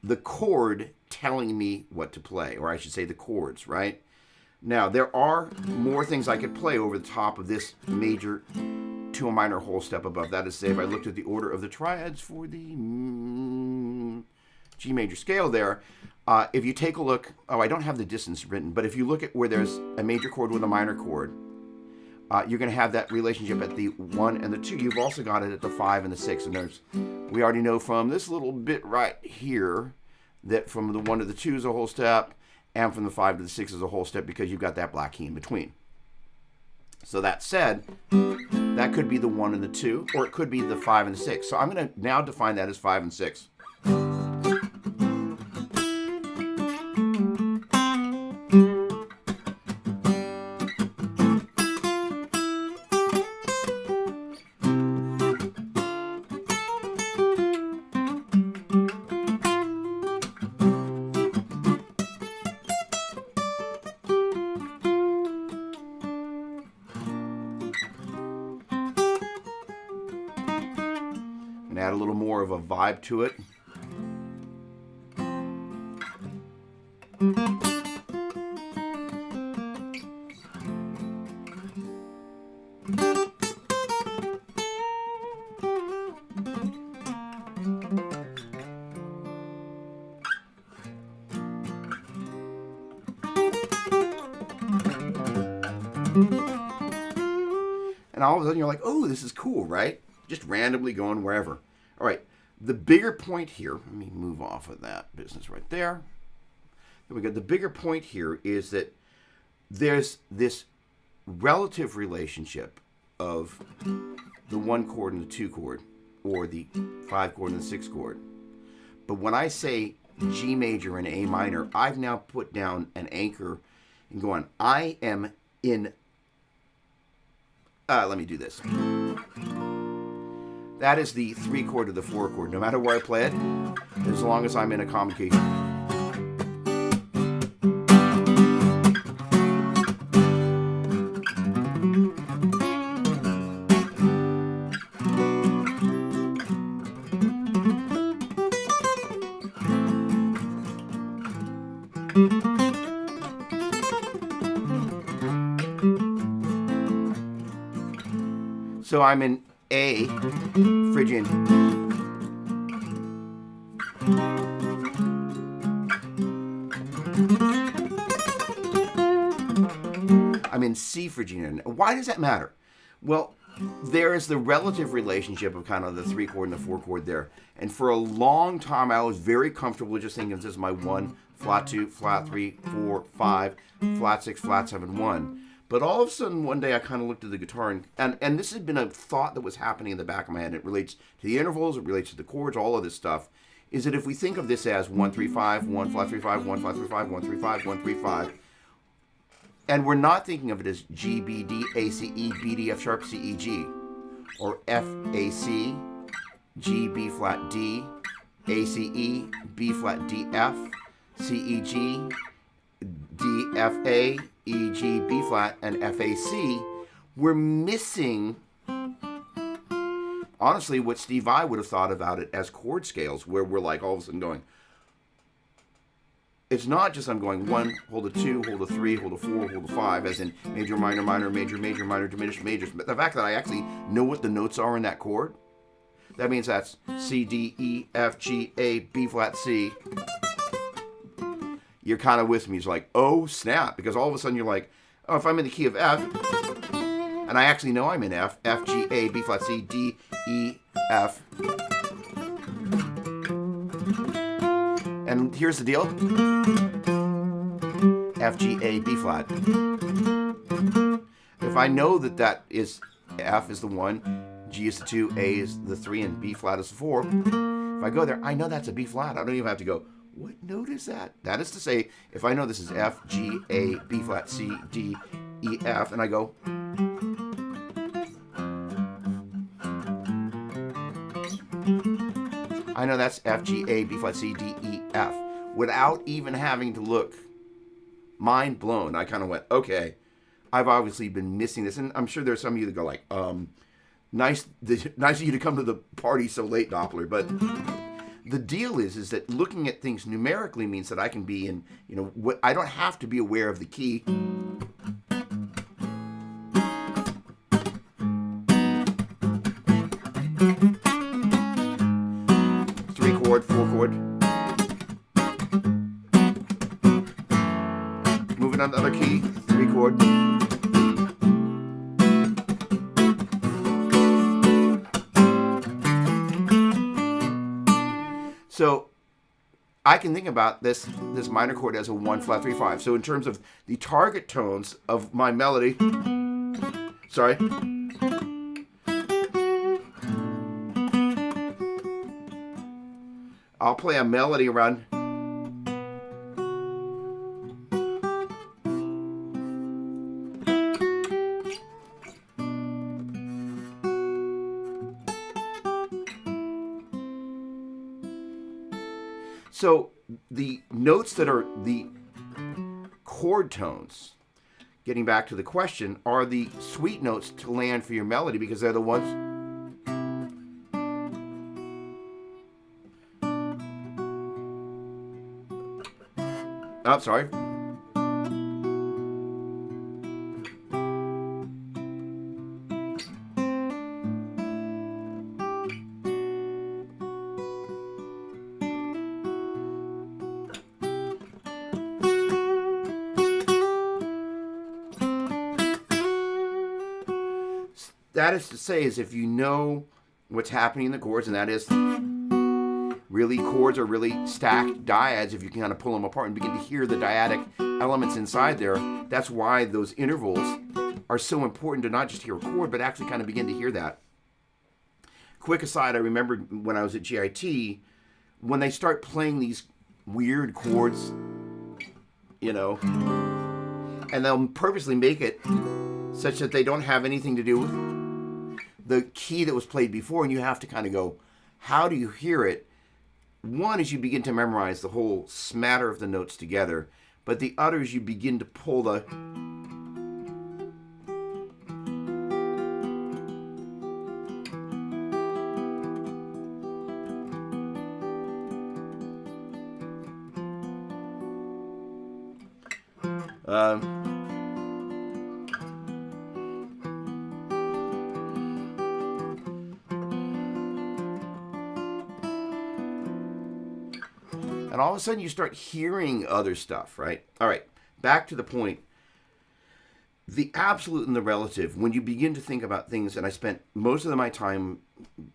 the chord telling me what to play, or I should say the chords, right? Now, there are more things I could play over the top of this major to a minor whole step above. That is to say, if I looked at the order of the triads for the G major scale there, if you take a look, I don't have the distance written, but if you look at where there's a major chord with a minor chord, you're going to have that relationship at the 1 and the 2. You've also got it at the 5 and the 6. And we already know from this little bit right here that from the 1 to the 2 is a whole step, and from the 5 to the 6 is a whole step because you've got that black key in between. So that said, that could be the 1 and the 2, or it could be the 5 and the 6. So I'm going to now define that as 5 and 6. And add a little more of a vibe to it. And all of a sudden you're like, oh, this is cool, right? Just randomly going wherever. All right, the bigger point here, let me move off of that business right there. There we go. The bigger point here is that there's this relative relationship of the 1 chord and the 2 chord, or the 5 chord and the 6 chord. But when I say G major and A minor, I've now put down an anchor and going, I am in, let me do this. That is the 3 chord to the 4 chord. No matter where I play it, as long as I'm in a common key. So I'm in A, Phrygian. I'm in C Phrygian. Why does that matter? Well, there is the relative relationship of kind of the 3 chord and the 4 chord there. And for a long time, I was very comfortable just thinking this is my 1, flat 2, flat 3, 4, 5, flat 6, flat 7, 1. But all of a sudden, one day, I kind of looked at the guitar, and this had been a thought that was happening in the back of my head. It relates to the intervals, it relates to the chords, all of this stuff, is that if we think of this as 1, 3, 5, 1, flat 3, 5, 1, flat 3, 5, 1, 3, 5, 1, 3, 5, and we're not thinking of it as G, B, D, A, C, E, B, D, F sharp, C, E, G, or F, A, C, G, B flat, D, A, C, E, B flat, D, F, C, E, G, D, F, A, E, G, B flat, and F, A, C, we're missing, honestly, what Steve Vai would have thought about it as chord scales, where we're like all of a sudden going, it's not just I'm going 1, hold a 2, hold a 3, hold a 4, hold a 5, as in major, minor, minor, major, major, minor, diminished majors. But the fact that I actually know what the notes are in that chord, that means that's C, D, E, F, G, A, B flat, C. You're kind of with me. It's like, oh, snap. Because all of a sudden you're like, oh, if I'm in the key of F, and I actually know I'm in F, F, G, A, B flat, C, D, E, F. And here's the deal. F, G, A, B flat. If I know that that is F is the 1, G is the 2, A is the 3, and B flat is the 4, if I go there, I know that's a B flat. I don't even have to go, what note is that? That is to say, if I know this is F, G, A, B flat, C, D, E, F, and I go, I know that's F, G, A, B flat, C, D, E, F. Without even having to look. Mind blown. I kind of went, okay, I've obviously been missing this. And I'm sure there's some of you that go like, nice of you to come to the party so late, Doppler. But the deal is that looking at things numerically means that I can be in, what I don't have to be aware of the key. 3 chord, 4 chord. put on another key, record. So I can think about this minor chord as a 1 flat 3 5. So in terms of the target tones of my melody, sorry. I'll play a melody around. So the notes that are the chord tones, getting back to the question, are the sweet notes to land for your melody because they're the ones. Oh, sorry. That is to say, is if you know what's happening in the chords, and that is really chords are really stacked dyads, if you can kind of pull them apart and begin to hear the dyadic elements inside there. That's why those intervals are so important to not just hear a chord, but actually kind of begin to hear that. Quick aside, I remember when I was at GIT, when they start playing these weird chords, you know, and they'll purposely make it such that they don't have anything to do with the key that was played before, and you have to kind of go, how do you hear it? One is you begin to memorize the whole smatter of the notes together, but the other is you begin to pull the and all of a sudden you start hearing other stuff, right? All right, back to the point. The absolute and the relative, when you begin to think about things, and I spent most of my time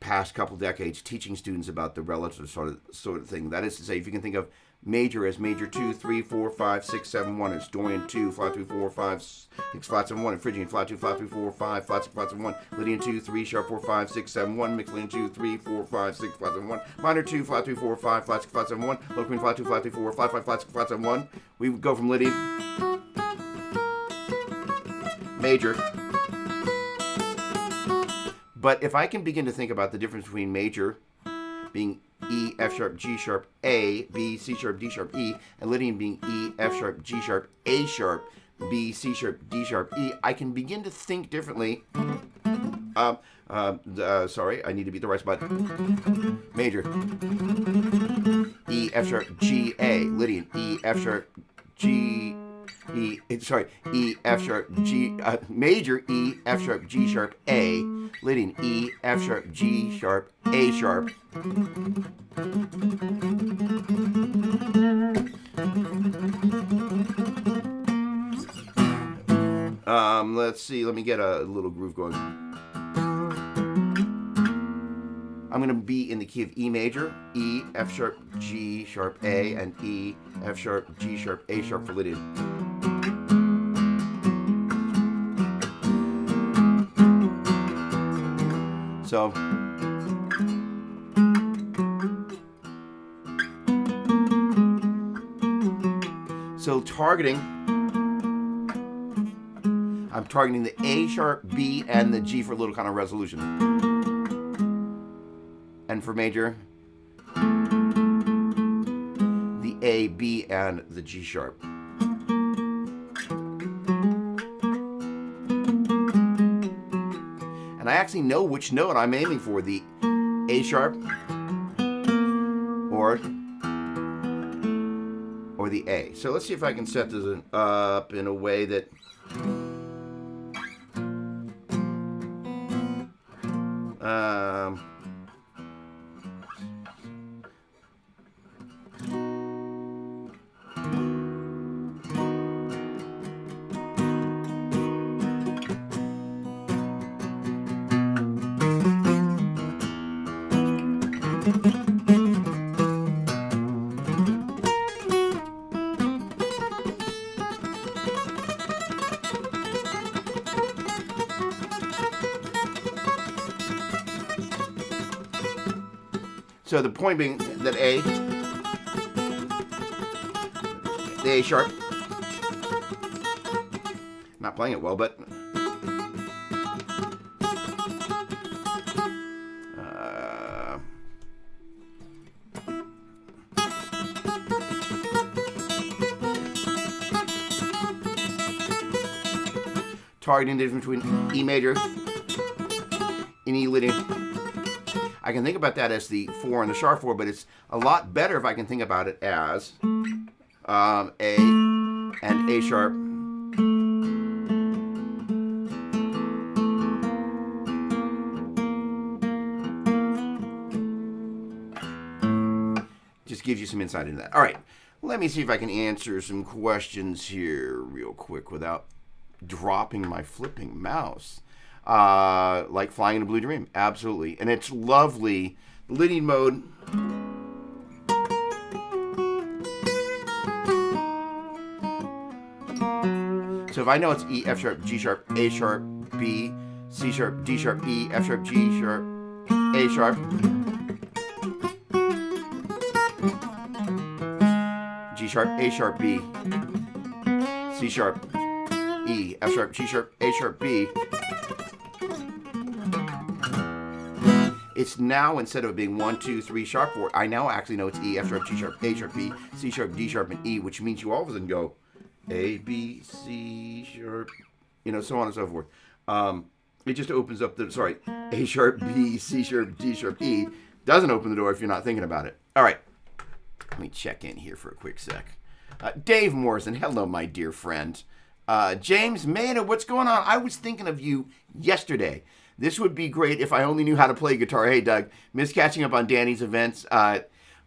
past couple decades teaching students about the relative sort of thing. That is to say, if you can think of major as major 2, 3, 4, 5, 6, 7, 1. It's Dorian 2, flat 3, 4, 5, 6, flat 7, 1. And Phrygian flat 2, flat 3, 4, 5, flat 6, flat 7, 1. Lydian 2, 3, sharp 4, 5, 6, 7, 1. Mixolydian 2, 3, 4, 5, 6, flat 7, 1. Minor 2, flat 3, 4, 5, flat 6, flat 7, 1. Low flat 2, flat 3, 4, 5, 5, flat 6, flat 7, 1. We would go from Lydian, major. But if I can begin to think about the difference between major being E, F sharp, G sharp, A, B, C sharp, D sharp, E, and Lydian being E, F sharp, G sharp, A sharp, B, C sharp, D sharp, E, I can begin to think differently. Sorry, I need to beat the right spot. Major. E, F sharp, G, A. Lydian. E, F sharp, G, E, sorry, E, F sharp, G, major E, F sharp, G sharp, A. Lydian. E, F sharp, G sharp, A sharp. Let's see, let me get a little groove going. I'm going to be in the key of E major, E, F sharp, G sharp, A, and E, F sharp, G sharp, A sharp for Lydian. So targeting, I'm targeting the A sharp, B, and the G for a little kind of resolution. And for major, the A, B, and the G sharp. And I actually know which note I'm aiming for, the A sharp or the A. So let's see if I can set this up in a way that So the point being that A, the A sharp, not playing it well, but targeting the difference between E major and E leading. I can think about that as the 4 and the sharp 4, but it's a lot better if I can think about it as A and A sharp. Just gives you some insight into that. All right, let me see if I can answer some questions here real quick without dropping my flipping mouse. Like Flying in a Blue Dream, absolutely. And it's lovely. The leading mode. So if I know it's E, F sharp, G sharp, A sharp, B, C sharp, D sharp, E, F sharp, G sharp, A sharp, G sharp, A sharp, B, C sharp, E, F sharp, G sharp, A sharp, B. It's now, instead of it being 1, 2, 3 sharp 4, I now actually know it's E, F sharp, G sharp, A sharp, B, C sharp, D sharp, and E, which means you all of a sudden go A, B, C sharp, so on and so forth. It just opens up the, A sharp, B, C sharp, D sharp, E. Doesn't open the door if you're not thinking about it. All right. Let me check in here for a quick sec. Dave Morrison, hello, my dear friend. James Maynard, what's going on? I was thinking of you yesterday. This would be great if I only knew how to play guitar. Hey, Doug, miss catching up on Danny's events.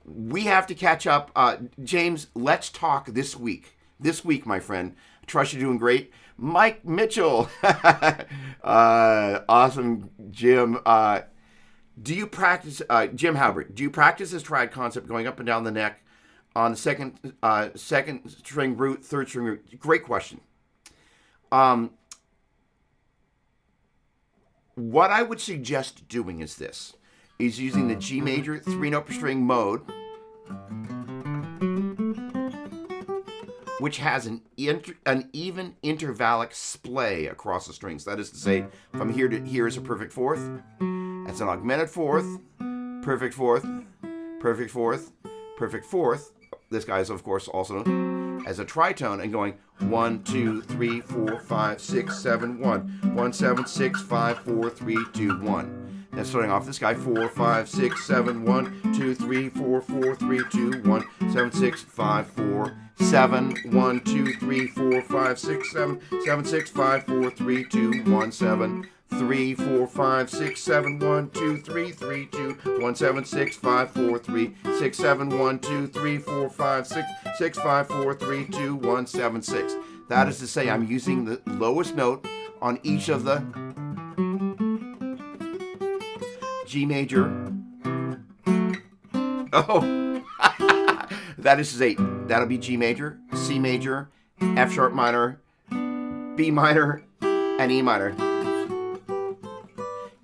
We have to catch up. James, let's talk this week. This week, my friend. Trust you're doing great. Mike Mitchell. Awesome, Jim. Do you practice, Jim Halbert, do you practice this triad concept going up and down the neck on the second string root, third string root? Great question. What I would suggest doing is this, is using the G major 3-note per string mode, which has an even intervallic splay across the strings. That is to say, from here to here is a perfect fourth. That's an augmented fourth, perfect fourth, perfect fourth, perfect fourth. This guy is, of course, also as a tritone, and going 1, 2, 3, 4, 5, 6, 7, 1, 1, 7, 6, 5, 4, 3, 2, 1. Then starting off this guy 4, 5, 6, 7, 1, 2, 3, 4, 4, 3, 2, 1, 7, 6, 5, 4, 7, 1, 2, 3, 4, 5, 6, 7, 7, 6, 5, 4, 3, 2, 1, 7, 3, 4, 5, 6, 7, 1, 2, 3, 3, 2, 1, 7, 6, 5, 4, 3, 6, 7, 1, 2, 3, 4, 5, 6, 6, 5, 4, 3, 2, 1, 7, 6. That is to say, I'm using the lowest note on each of the G major. Oh, that is to say, that'll be G major, C major, F sharp minor, B minor, and E minor.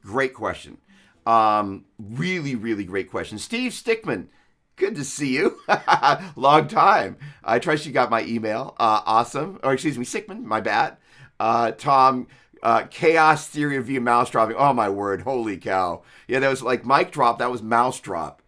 Great question. Really, really great question. Steve Stickman, good to see you. Long time. I trust you got my email. Awesome. Or excuse me, Stickman, my bad. Tom, chaos theory of via mouse dropping. Oh, my word. Holy cow. Yeah, that was like mic drop. That was mouse drop.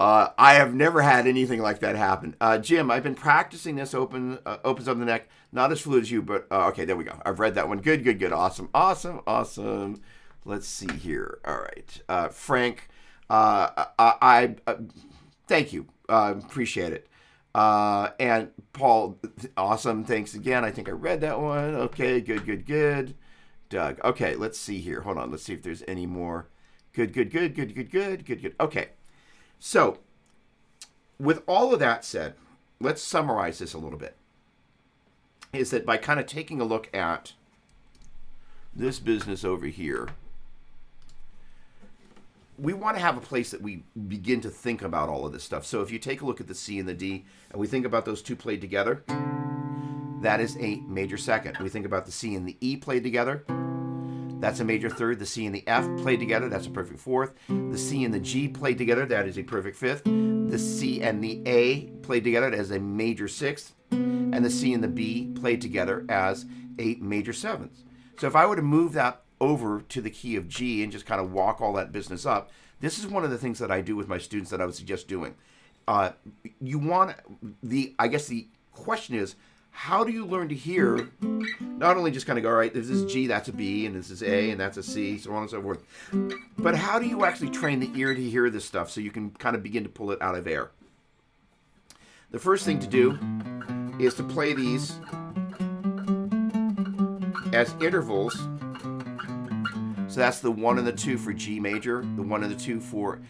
I have never had anything like that happen. Jim, I've been practicing this opens up the neck. Not as fluid as you, but okay, there we go. I've read that one. Good, good, good. Awesome, awesome, awesome. Let's see here. All right. Frank, I thank you. Appreciate it. And Paul, awesome. Thanks again. I think I read that one. Okay, good, good, good. Doug. Okay, let's see here. Hold on. Let's see if there's any more. Good, good, good, good, good, good, good, good. Okay. So, with all of that said, let's summarize this a little bit. Is that by kind of taking a look at this business over here, we want to have a place that we begin to think about all of this stuff. So if you take a look at the C and the D, and we think about those two played together, that is a major second. We think about the C and the E played together, that's a major third. The C and the F played together, that's a perfect fourth. The C and the G played together, that is a perfect fifth. The C and the A played together as a major sixth. And the C and the B played together as a major seventh. So if I were to move that over to the key of G and just kind of walk all that business up, this is one of the things that I do with my students that I would suggest doing. You want I guess the question is, how do you learn to hear? Not only just kind of go, all right, this is G, that's a B, and this is A, and that's a C, so on and so forth. But how do you actually train the ear to hear this stuff so you can kind of begin to pull it out of air? The first thing to do is to play these as intervals. So that's the 1 and the 2 for G major, the 1 and the 2 for,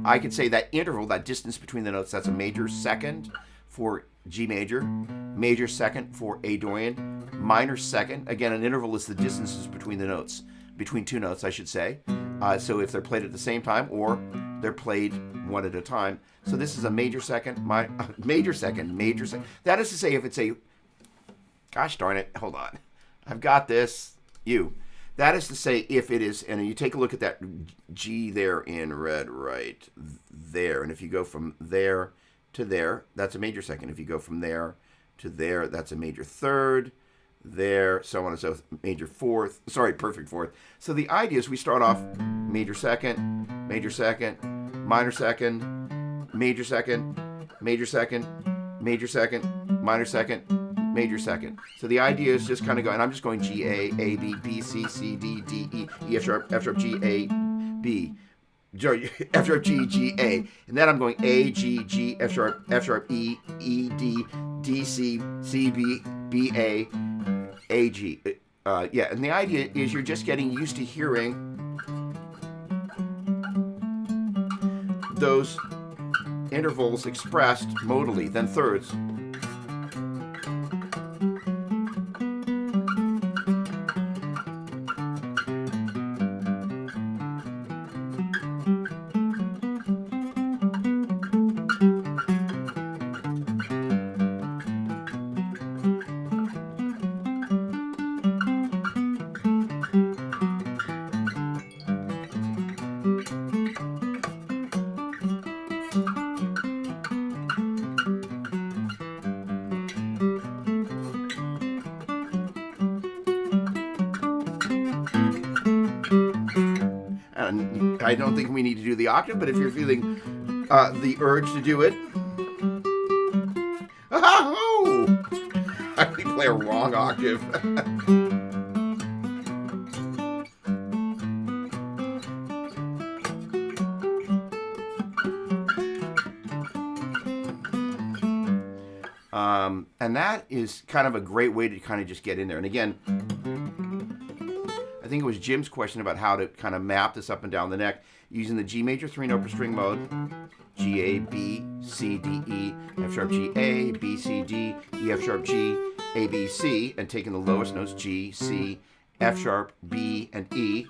I could say that interval, that distance between the notes, that's a major second for G major second for A Dorian, minor second. Again, an interval is the distances between the notes, between two notes, I should say. So if they're played at the same time or they're played one at a time. So this is a major second, major second. That is to say, if it's a, gosh darn it, hold on. I've got this, That is to say, if it is, and you take a look at that G there in red right there, and if you go from there to there, that's a major second. If you go from there to there, that's a major third, there, so on and so forth, major fourth, perfect fourth. So the idea is we start off major second, minor second, major second, major second, minor second, major second. So the idea is just kind of going, and I'm just going G, A, B, B, C, C, D, D, E, E, F sharp, G, A, B. F sharp, G, G, A. And then I'm going A, G, G, F sharp, E, E, D, D, C, C, B, B, A, G. And the idea is you're just getting used to hearing those intervals expressed modally, then thirds. I don't think we need to do the octave, but if you're feeling the urge to do it. Oh! I actually play a wrong octave. And that is kind of a great way to kind of just get in there. And again, I think it was Jim's question about how to kind of map this up and down the neck using the G major 3-note per string mode. G, A, B, C, D, E, F sharp, G, A, B, C, D, E, F sharp, G, A, B, C, and taking the lowest notes, G, C, F sharp, B, and E.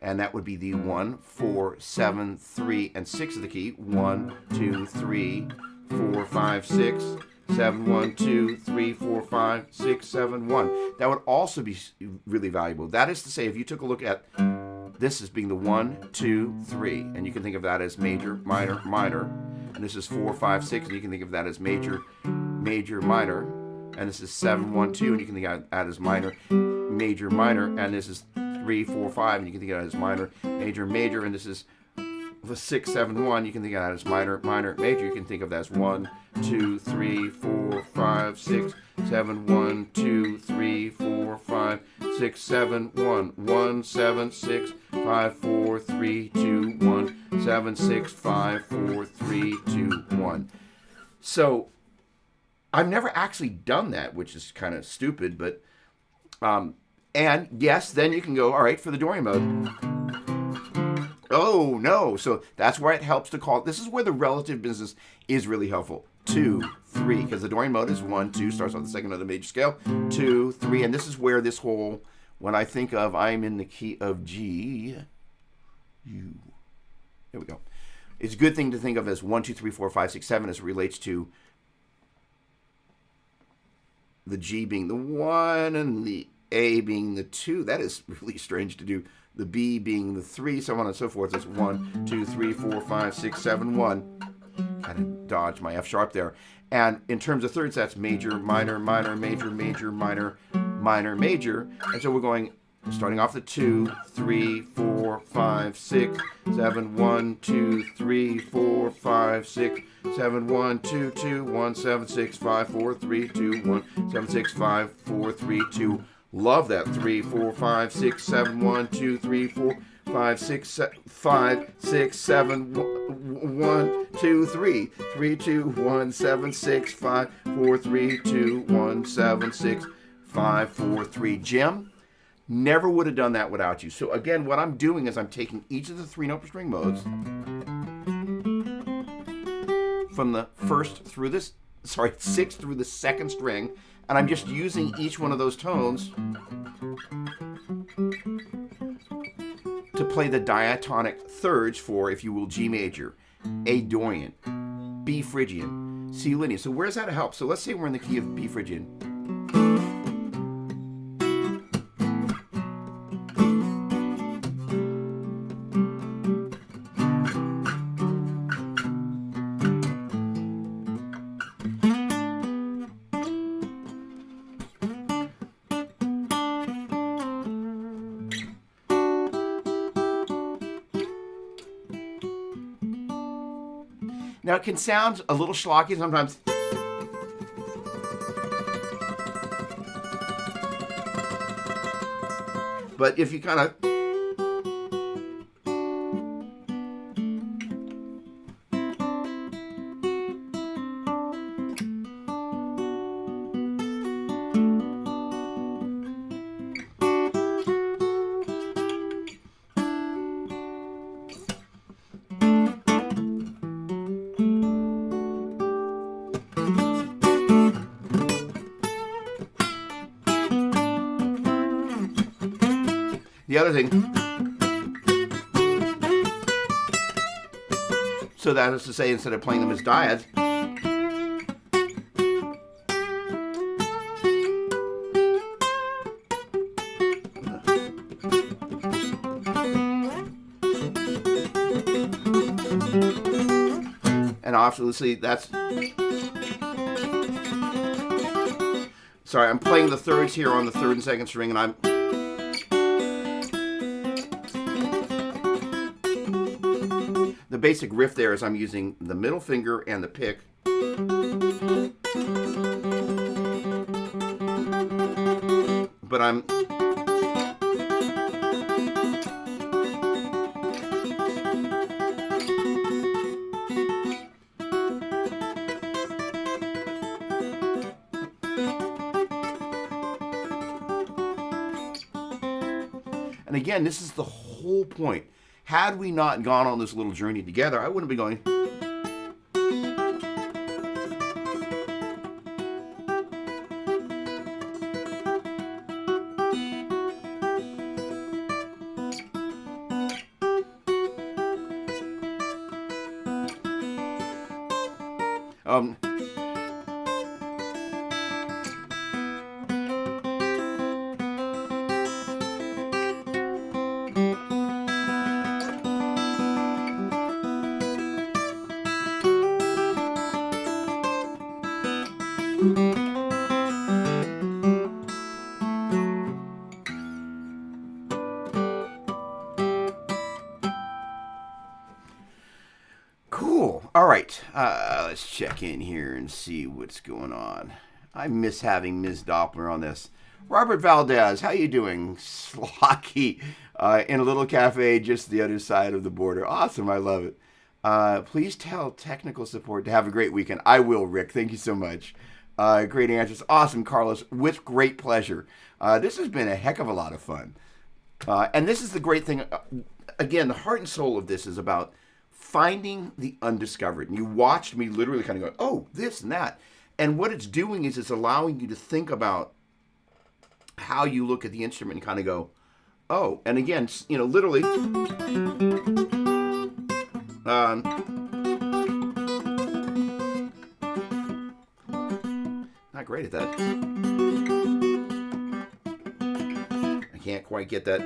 And that would be the 1, 4, 7, 3, and 6 of the key. 1, 2, 3, 4, 5, 6, 7, 1, 2, 3, 4, 5, 6, 7, 1. That would also be really valuable. That is to say, if you took a look at this as being the 1, 2, 3, and you can think of that as major, minor, minor, and this is 4, 5, 6, and you can think of that as major, major, minor, and this is 7, 1, 2, and you can think of that as minor, major, minor, and this is 3, 4, 5, and you can think of that as minor, major, major, and this is 6, 7, 1, you can think of that as minor, minor, major. You can think of that as 1, 2, 3, 4, 5, 6, 7, 1, 2, 3, 4, 5, 6, 7, 1, 1, 7, 6, 5, 4, 3, 2, 1, 7, 6, 5, 4, 3, 2, 1. So I've never actually done that, which is kind of stupid, but and yes, then you can go, all right, for the Dorian mode. Oh, no. So that's where it helps to call. This is where the relative business is really helpful. 2, 3, because the Dorian mode is 1, 2, starts off the second of the major scale. 2, 3, and this is where this whole, when I think of I'm in the key of G, U. There we go. It's a good thing to think of as 1, 2, 3, 4, 5, 6, 7 as it relates to the G being the 1 and the A being the 2. That is really strange to do. The B being the 3, so on and so forth. It's 1, 2, 3, 4, 5, 6, 7, 1. Kind of dodged my F sharp there. And in terms of thirds, that's major, minor, minor, major, major, minor, minor, major. And so we're going, starting off the 2, 3, 4, 5, 6, 7, 1, 2, 3, 4, 5, 6, 7, 1, 2, 2, 1, 7, 6, 5, 4, 3, 2, 1, 7, 6, 5, 4, 3, 2. Love that. 3, 4, 5, 6, 7, 1, 2, 3, 4, 5, 6, 5, 6, 7, 1, 2, 3, 3, 2, 1, 7, 6, 5, 4, 3, 2, 1, 7, 6, 5, 4, 3. Jim, never would have done that without you. So again, what I'm doing is I'm taking each of the 3-note string modes from the first through this, 6th through the 2nd string, and I'm just using each one of those tones to play the diatonic thirds for, if you will, G major, A Dorian, B Phrygian, C linear. So where's that a help? So let's say we're in the key of B Phrygian. Now, it can sound a little schlocky sometimes. But if you kind of... The other thing, so that is to say, instead of playing them as dyads, and obviously that's, sorry, I'm playing the thirds here on the 3rd and 2nd string, and I'm, the basic riff there is I'm using the middle finger and the pick. But I'm... And again, this is the whole point. Had we not gone on this little journey together, I wouldn't be going... Cool. All right. Let's check in here and see what's going on. I miss having Ms. Doppler on this. Robert Valdez, how you doing? Slocky in a little cafe just the other side of the border. Awesome. I love it. Please tell technical support to have a great weekend. I will, Rick. Thank you so much. Great answers. Awesome, Carlos. With great pleasure. This has been a heck of a lot of fun. And this is the great thing. Again, the heart and soul of this is about finding the undiscovered. And you watched me literally kind of go, oh, this and that. And what it's doing is it's allowing you to think about how you look at the instrument and kind of go, oh. And again, you know, literally, not great at that. can't quite get that.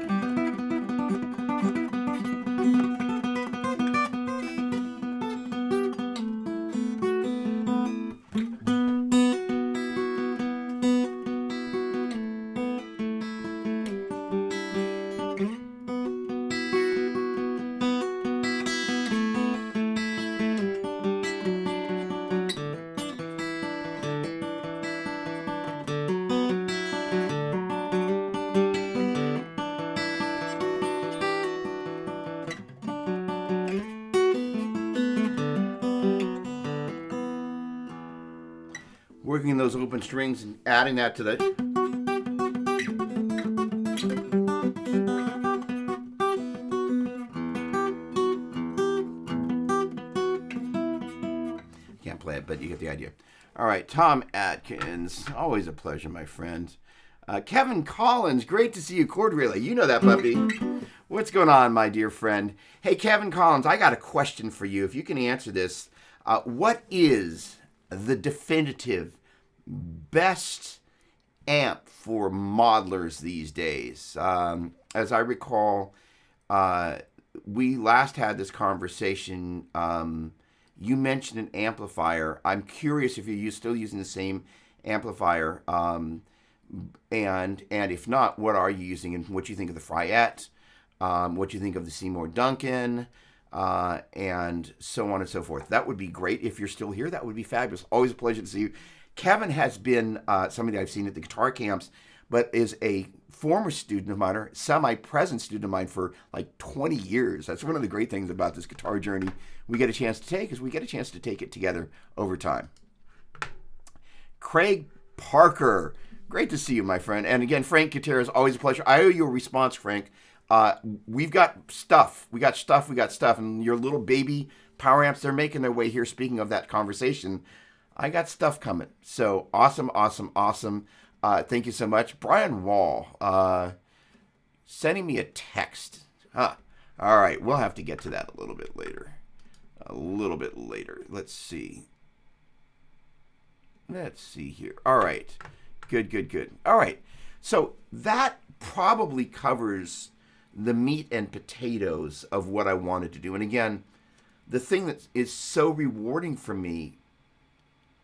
Working those open strings and adding that to the. Can't play it, but you get the idea. All right, Tom Atkins, always a pleasure, my friend. Kevin Collins, great to see you, Chord Relay. You know that puppy. What's going on, my dear friend? Hey, Kevin Collins, I got a question for you. If you can answer this, what is the definitive best amp for modelers these days? As I recall, we last had this conversation. You mentioned an amplifier. I'm curious if you're still using the same amplifier, and if not, what are you using, and what you think of the Fryette, what you think of the Seymour Duncan, and so on and so forth. That would be great. If you're still here, that would be fabulous. Always a pleasure to see you. Kevin has been somebody I've seen at the guitar camps, but is a former student of mine, or semi-present student of mine for like 20 years. That's one of the great things about this guitar journey we get a chance to take, is we get a chance to take it together over time. Craig Parker, great to see you, my friend. And again, Frank Gutierrez, always a pleasure. I owe you a response, Frank. We've got stuff. We got stuff. And your little baby power amps, they're making their way here. Speaking of that conversation, I got stuff coming. So awesome. Thank you so much. Brian Wall, sending me a text. All right, we'll have to get to that a little bit later. Let's see here. All right. Good. All right. So that probably covers the meat and potatoes of what I wanted to do. And again, the thing that is so rewarding for me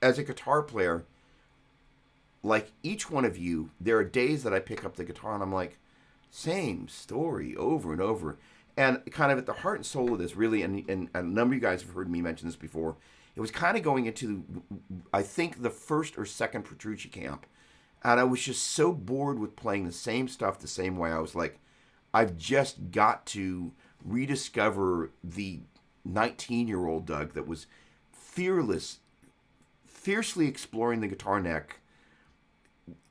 as a guitar player, like each one of you, there are days that I pick up the guitar and I'm like, same story over and over. And kind of at the heart and soul of this, really, and a number of you guys have heard me mention this before, it was kind of going into, I think, the first or second Petrucci camp. And I was just so bored with playing the same stuff the same way. I was like, I've just got to rediscover the 19-year-old Doug that was fiercely exploring the guitar neck,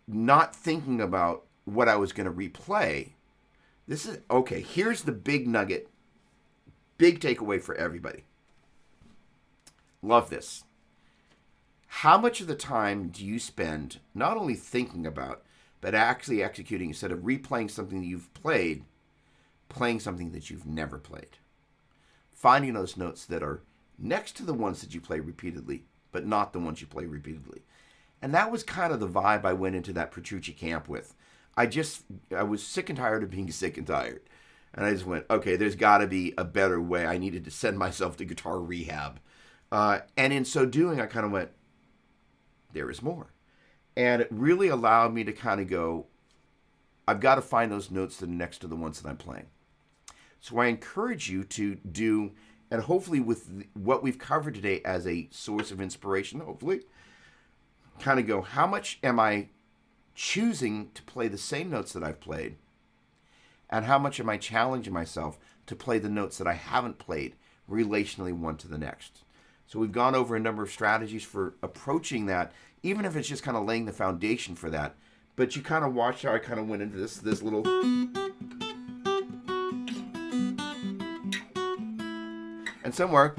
not thinking about what I was going to replay. This is, okay, here's the big nugget, big takeaway for everybody. Love this. How much of the time do you spend not only thinking about, but actually executing, instead of replaying something that you've played, playing something that you've never played? Finding those notes that are next to the ones that you play repeatedly, but not the ones you play repeatedly. And that was kind of the vibe I went into that Petrucci camp with. I was sick and tired of being sick and tired. And I just went, okay, there's got to be a better way. I needed to send myself to guitar rehab. And in so doing, I kind of went, there is more. And it really allowed me to kind of go, I've got to find those notes that are next to the ones that I'm playing. So I encourage you to do, and hopefully with what we've covered today as a source of inspiration, hopefully, kind of go, how much am I choosing to play the same notes that I've played? And how much am I challenging myself to play the notes that I haven't played relationally one to the next? So we've gone over a number of strategies for approaching that, even if it's just kind of laying the foundation for that. But you kind of watch how I kind of went into this little... And somewhere...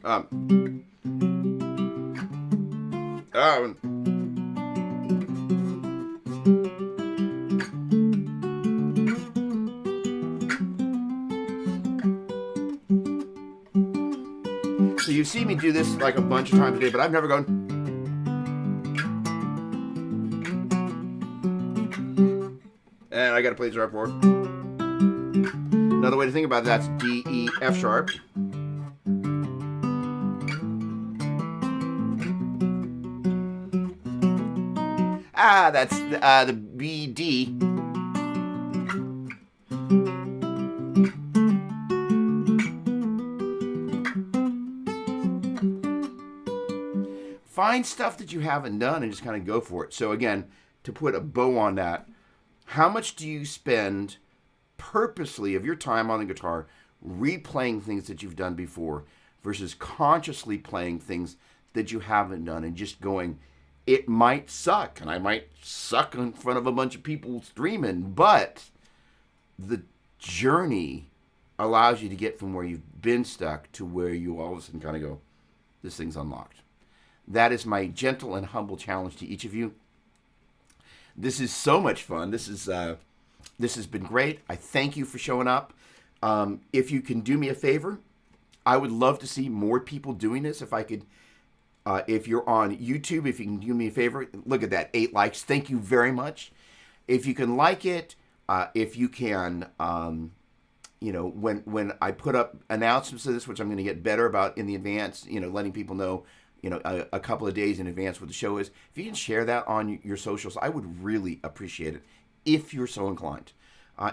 So you see me do this like a bunch of times a day, but I've never gone. And I got to play this chord. Another way to think about that's D, E, F sharp. That's the B, D. Find stuff that you haven't done and just kind of go for it. So again, to put a bow on that, how much do you spend purposely of your time on the guitar replaying things that you've done before versus consciously playing things that you haven't done and just going, it might suck, and I might suck in front of a bunch of people streaming, but the journey allows you to get from where you've been stuck to where you all of a sudden kind of go, this thing's unlocked. That is my gentle and humble challenge to each of you. This is so much fun. This has been great. I thank you for showing up. If you can do me a favor, I would love to see more people doing this. If I could, if you're on YouTube, if you can do me a favor, look at that, 8 likes. Thank you very much. If you can like it, if you can, when I put up announcements of this, which I'm going to get better about in the advance, letting people know, a couple of days in advance what the show is. If you can share that on your socials, I would really appreciate it if you're so inclined.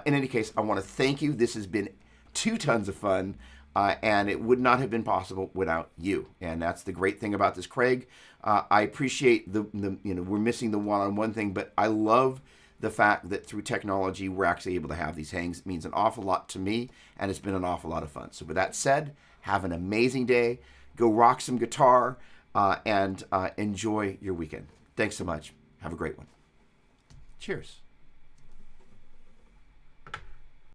In any case, I want to thank you. This has been 2 tons of fun, and it would not have been possible without you. And that's the great thing about this, Craig. I appreciate the we're missing the one-on-one thing, but I love the fact that through technology, we're actually able to have these hangs. It means an awful lot to me, and it's been an awful lot of fun. So with that said, have an amazing day. Go rock some guitar. And enjoy your weekend. Thanks so much. Have a great one. Cheers.